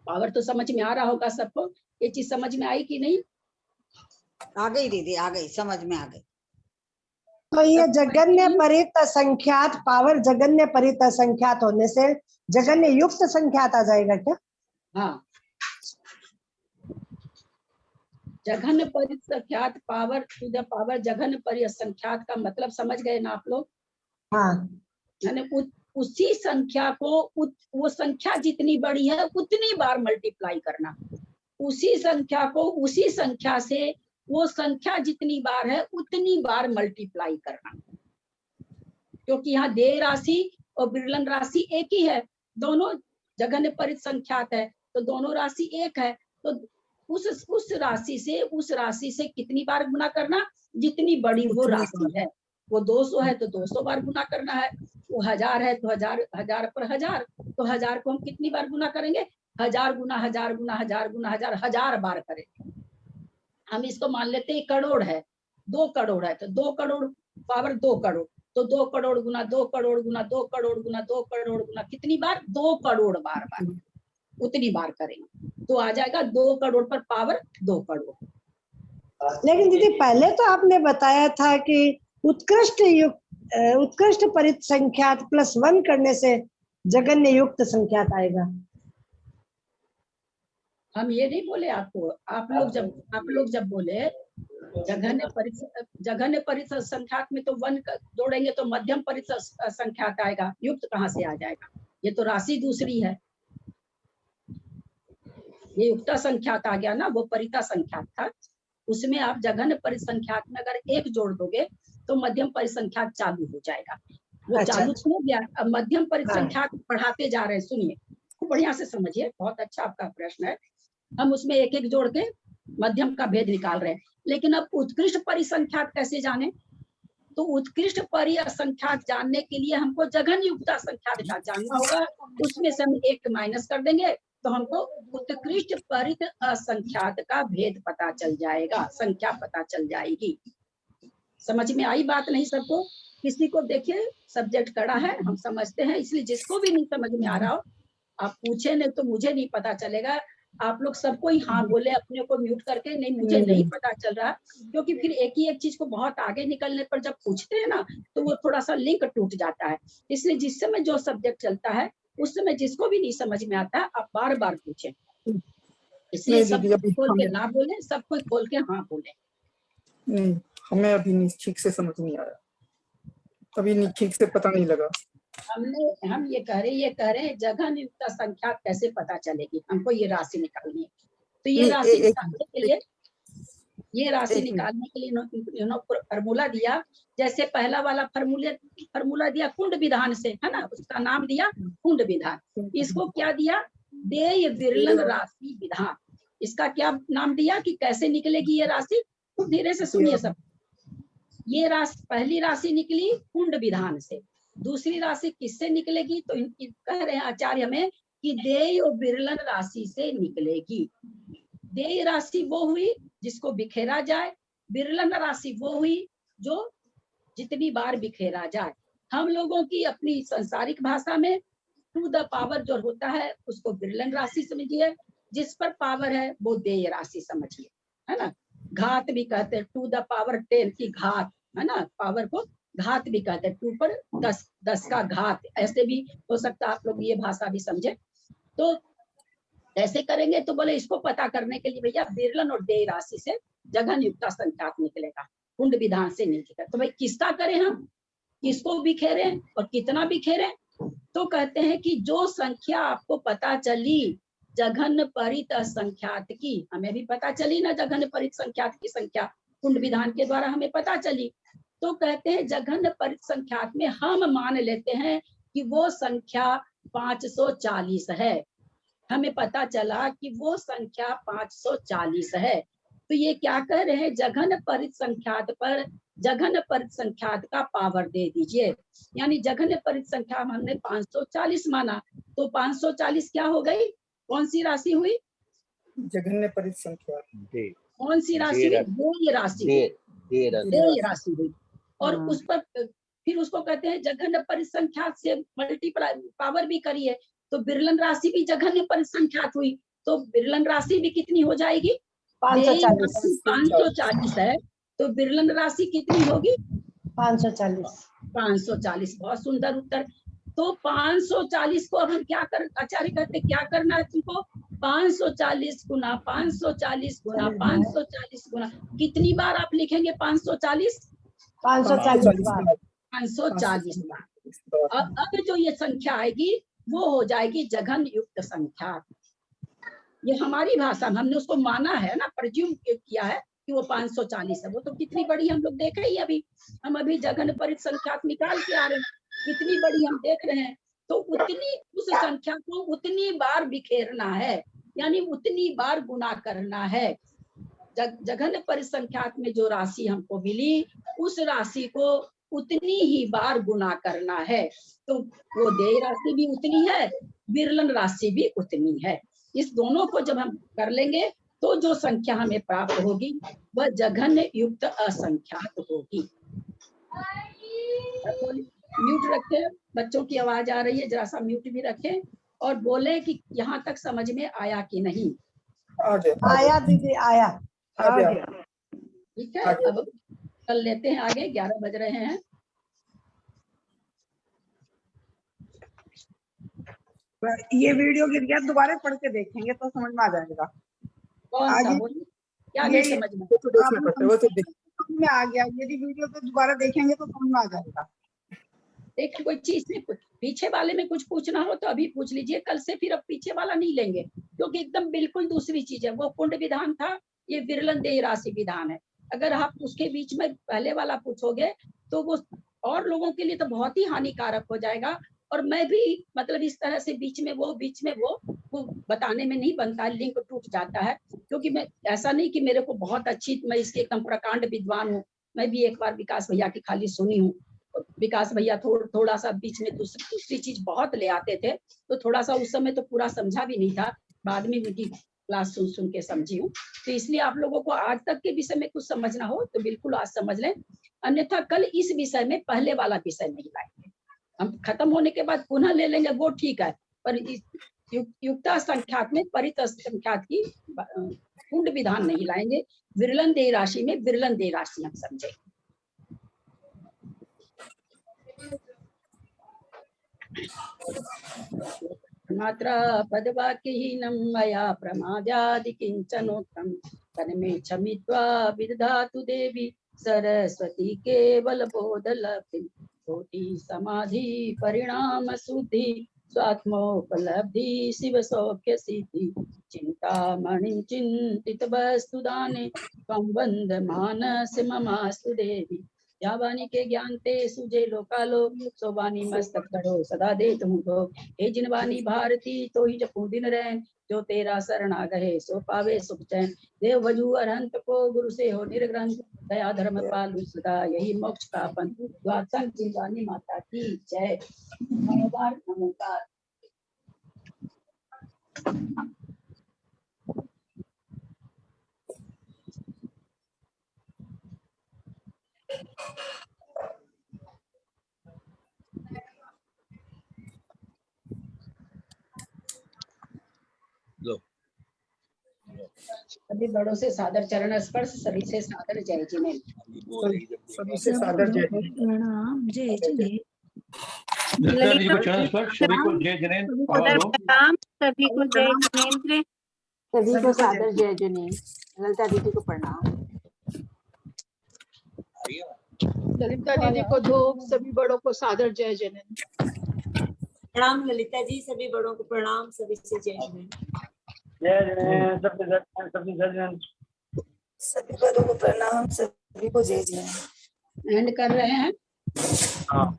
Speaker 2: पावर तो समझ में आ रहा होगा सबको, ये चीज समझ में आई कि नहीं?
Speaker 9: आ गई दीदी, आ गई, समझ में आ गई।
Speaker 4: तो ये जघन्य परित संख्यात पावर जघन्य परित संख्यात होने से जघन्य युक्त संख्यात आ जाएगा क्या?
Speaker 2: हाँ, जघन्य परिसंख्यात पावर टू द पावर जघन्य परिसंख्यात का मतलब समझ गए ना आप लोग?
Speaker 4: हाँ,
Speaker 2: यानी उसी संख्या को वो संख्या जितनी बड़ी है उतनी बार मल्टीप्लाई करना, उसी संख्या को उसी संख्या से वो संख्या जितनी बार है उतनी बार मल्टीप्लाई करना, क्योंकि यहाँ देय राशि और विरलन राशि एक ही है, दोनों जघन्य परिसंख्यात है, तो दोनों राशि एक है, तो उस राशि से कितनी बार गुना करना, जितनी बड़ी वो राशि है। वो 200 है तो 200 बार गुना करना है, वो 1000 है तो 1000 पर 1000, तो 1000 को हम कितनी बार गुना करेंगे, 1000 गुना 1000 गुना 1000 गुना 1000 1000 बार करेंगे। हम इसको मान लेते हैं करोड़ है, 2 करोड़ है तो 2 करोड़ पावर 2 करोड़, तो 2 करोड़ गुना 2 करोड़ गुना 2 करोड़ गुना 2 करोड़ गुना कितनी बार, 2 करोड़ बार उतनी बार करेंगे, तो आ जाएगा 2 करोड़ पर पावर 2 करोड़।
Speaker 4: लेकिन दीदी पहले तो आपने बताया था कि उत्कृष्ट परित संख्यात +1 करने से जघन्य युक्त संख्यात आएगा।
Speaker 2: हम ये नहीं बोले आपको, आप लोग जब बोले जघन्य परित संख्यात में तो 1 जोड़ेंगे तो मध्यम परित संख्यात आएगा, युक्त कहाँ से आ जाएगा, ये तो राशि दूसरी है, ये युक्ता संख्यात आ गया ना, वो परिता संख्यात था, उसमें आप जघन्य परिसंख्यात में अगर 1 जोड़ दोगे तो मध्यम परिसंख्यात चालू हो जाएगा। वो चालू हो गया, अब मध्यम परिसंख्यात बढ़ाते जा रहे हैं, सुनिए खूब बढ़िया से समझिए, बहुत अच्छा आपका प्रश्न है। हम उसमें 1 जोड़ के मध्यम का भेद निकाल रहे हैं, लेकिन अब उत्कृष्ट परिसंख्यात कैसे जाने, तो उत्कृष्ट परिसंख्यात जानने के लिए हमको जघन्य युक्ता संख्यात का जानना होगा, उसमें से हम 1 माइनस कर देंगे तो हमको उत्कृष्ट परित असंख्यात का भेद पता चल जाएगा, संख्या पता चल जाएगी। समझ में आई बात नहीं सबको? किसी को देखिए सब्जेक्ट कड़ा है, हम समझते हैं, इसलिए जिसको भी नहीं समझ में आ रहा हो आप पूछे, नहीं तो मुझे नहीं पता चलेगा। आप लोग सबको ही हाँ बोले, अपने को म्यूट करके नहीं मुझे नहीं पता चल रहा, क्योंकि फिर एक ही एक चीज को बहुत आगे निकलने पर जब पूछते हैं ना तो वो थोड़ा सा लिंक टूट जाता है। इसलिए जिस समय जो सब्जेक्ट चलता है उस समय जिसको भी नहीं समझ में आता है आप बार बार पूछें, इसलिए सब खोल के ना बोले, सब कोई खोल के हाँ बोले।
Speaker 10: नहीं, हमें अभी नहीं ठीक से समझ नहीं आया, अभी नहीं ठीक से पता नहीं लगा।
Speaker 2: हम ये कह रहे हैं जघन्य युक्त संख्या कैसे पता चलेगी, हमको ये राशि निकालनी है, तो ये राशि निकालने के लिए फॉर्मूला दिया, जैसे पहला वाला फॉर्मूला दिया कुंड विधान से, है ना, उसका नाम दिया कुंड विधान। इसको क्या दिया, देय विरलन राशि विधान। इसका क्या नाम दिया कि कैसे निकलेगी ये राशि, तो धीरे से सुनिए सब। ये राशि, पहली राशि निकली कुंड विधान से, दूसरी राशि किससे निकलेगी, तो कह रहे हैं आचार्य हमें कि देय और विरलन राशि से निकलेगी। देय राशि वो हुई जिसको बिखेरा जाए, विरलन राशि वो हुई जो जितनी बार बिखेरा जाए। हम लोगों की अपनी संसारिक भाषा में टू द पावर जो होता है उसको विरलन राशि समझिए, जिस पर पावर है वो देय राशि समझिए, है ना। घात भी कहते हैं, टू द पावर 10 की घात, है ना, पावर को घात भी कहते हैं, 2 पर 10 का घात, ऐसे भी हो सकता है आप लोग ये भाषा भी समझे। तो ऐसे करेंगे तो बोले इसको पता करने के लिए भैया विरलन और देय राशि से जघन्य युक्त संख्यात निकलेगा, कुंड विधान से निकलेगा। तो भाई किसका करें हम, किसको बिखेरे और कितना बिखेरे, तो कहते हैं कि जो संख्या आपको पता चली जघन्य परित संख्यात की, हमें भी पता चली ना जघन्य परित संख्यात की संख्या कुंड विधान के द्वारा हमें पता चली, तो कहते हैं जघन्य परित संख्यात में हम मान लेते हैं कि वो संख्या 540 है। हमें पता चला कि वो संख्या 540 है। तो ये क्या कह रहे हैं, जघन परिसंख्यात पर जघन परिसंख्यात का पावर दे दीजिए। यानी जघन परिसंख्या हमने 540 माना, तो 540 क्या हो गई, कौन सी राशि हुई,
Speaker 10: जघन्य परिसंख्या
Speaker 2: कौन सी राशि हुई, देय राशि, देय राशि हुई। और उस पर फिर उसको कहते हैं जघन्य परिसंख्यात से मल्टीप्लाई पावर भी करिए, तो विरलन राशि भी जघन्य परिसंख्यात हुई। तो विरलन राशि भी कितनी हो जाएगी, 540 है, तो विरलन राशि कितनी होगी, 540। बहुत सुंदर उत्तर। तो 540 को अब हम क्या कर, आचार्य कहते क्या करना है तुमको, 540 गुना 540 गुना 540 गुना, कितनी बार आप लिखेंगे 540 बार। अब जो ये संख्या आएगी वो हो जाएगी जघन युक्त संख्या। ये हमारी भाषा में हमने उसको माना है ना, प्रज्यूम किया है कि वो 540 है। वो तो कितनी बड़ी हम लोग देख रहे हैं, अभी हम अभी जघन परिसंख्यात निकाल के आ रहे हैं, कितनी बड़ी हम देख रहे हैं। तो उतनी उस संख्या को उतनी बार बिखेरना है, यानी उतनी बार गुना करना है। जघन परिसंख्यात में जो राशि हमको मिली उस राशि को उतनी ही बार गुना करना है। तो वो देय राशि भी उतनी है, विरलन राशि भी उतनी है। इस दोनों को जब हम कर लेंगे तो जो संख्या हमें प्राप्त होगी वह जघन्य युक्त असंख्यात होगी। म्यूट रखें, बच्चों की आवाज आ रही है, जरा सा म्यूट भी रखें और बोले कि यहाँ तक समझ में आया कि नहीं।
Speaker 4: आया दीदी, आया।
Speaker 2: ठीक है, अब चल लेते हैं आगे, 11 बज रहे हैं।
Speaker 8: ये वीडियो गिर गया, दोबारा पढ़ के देखेंगे तो समझ में आ जाएगा।
Speaker 2: कौन सा बोलिए, क्या नहीं समझ में,
Speaker 8: समझ में आ गया। यदि वीडियो को दोबारा देखेंगे तो समझ में आ जाएगा।
Speaker 2: देखिए कोई चीज में पीछे वाले में कुछ पूछना हो तो अभी पूछ लीजिए, कल से फिर अब पीछे वाला नहीं लेंगे, क्योंकि एकदम बिल्कुल दूसरी चीज है। वो कुंड विधान था, ये विरलन देय राशि विधान है। अगर आप उसके बीच में पहले वाला पूछोगे तो वो और लोगों के लिए तो बहुत ही हानिकारक हो जाएगा। और मैं भी मतलब इस तरह से बीच में वो बताने में नहीं बनता, लिंक टूट जाता है। क्योंकि मैं ऐसा नहीं कि मेरे को बहुत अच्छी, मैं इसके एकदम प्रकांड विद्वान हूँ। मैं भी एक बार विकास भैया की खाली सुनी हूँ। विकास भैया थोड़ा सा बीच में दूसरी चीज बहुत ले आते थे, तो थोड़ा सा उस समय तो पूरा समझा भी नहीं था, बाद में उनकी क्लास सुन के समझी हूँ। तो इसलिए आप लोगों को आज तक के विषय में कुछ समझना हो तो बिल्कुल आज समझ लें, अन्यथा कल इस विषय में पहले वाला विषय नहीं लाएंगे। हम खत्म होने के बाद पुनः ले लेंगे, वो ठीक है, पर युक्ता संख्यात में परित संख्यात की कुंड विधान नहीं लाएंगे। विरलन देय राशि में विरलन देय राशि हम समझे। मात्रा पदवाक्यहीनं मया प्रमाद्यादि किंचनोक्तं तन्मे क्षमित्वा विदधातु देवी सरस्वती केवल बोधलब्धिं कोटि समाधि परिणाम शुद्धि स्वात्मोपलब्धि शिव सौख्य सिद्धि चिंतामणिं चिंतित वस्तु दाने त्वं वन्दमानस्य ममास्तु देवी। या वाणी के ज्ञान ते सुजे लोकालो सो वाणी मस्तक करो सदा दे तुम को। हे जिन वाणी भारती तो ही जपू दिन रैन, जो तेरा शरण आ गए सो पावे सुख चैन। देव वजू अरहंत को गुरु से हो निर्ग्रंथ, दया धर्म पालु सदा यही मोक्ष का पंथ। द्वादश वाणी माता की जय। नमोकार नमोकार। सभी बड़ों से सादर चरण स्पर्श, सभी से सादर जय जिनेन्द्र।
Speaker 10: सभी से सादर जय
Speaker 14: प्रणाम जय जिनेन्द्र।
Speaker 7: ललिता दीदी को चरण स्पर्श, सभी को जय जिनेन्द्र।
Speaker 14: प्रणाम, सभी को जय जिनेन्द्र।
Speaker 6: सभी को सादर जय जिनेन्द्र। ललिता दीदी को प्रणाम।
Speaker 14: ललिता दीदी को धूप, सभी बड़ों को सादर जय जिनेन्द्र।
Speaker 15: प्रणाम ललिता जी, सभी बड़ों को प्रणाम, सभी से जय जिनेन्द्र।
Speaker 5: जय जिनेन्द्र, सबसे जय जिनेन्द्र।
Speaker 15: सभी बड़ों को प्रणाम, सभी को जय जिनेन्द्र।
Speaker 2: एंड कर रहे हैं।
Speaker 5: हाँ।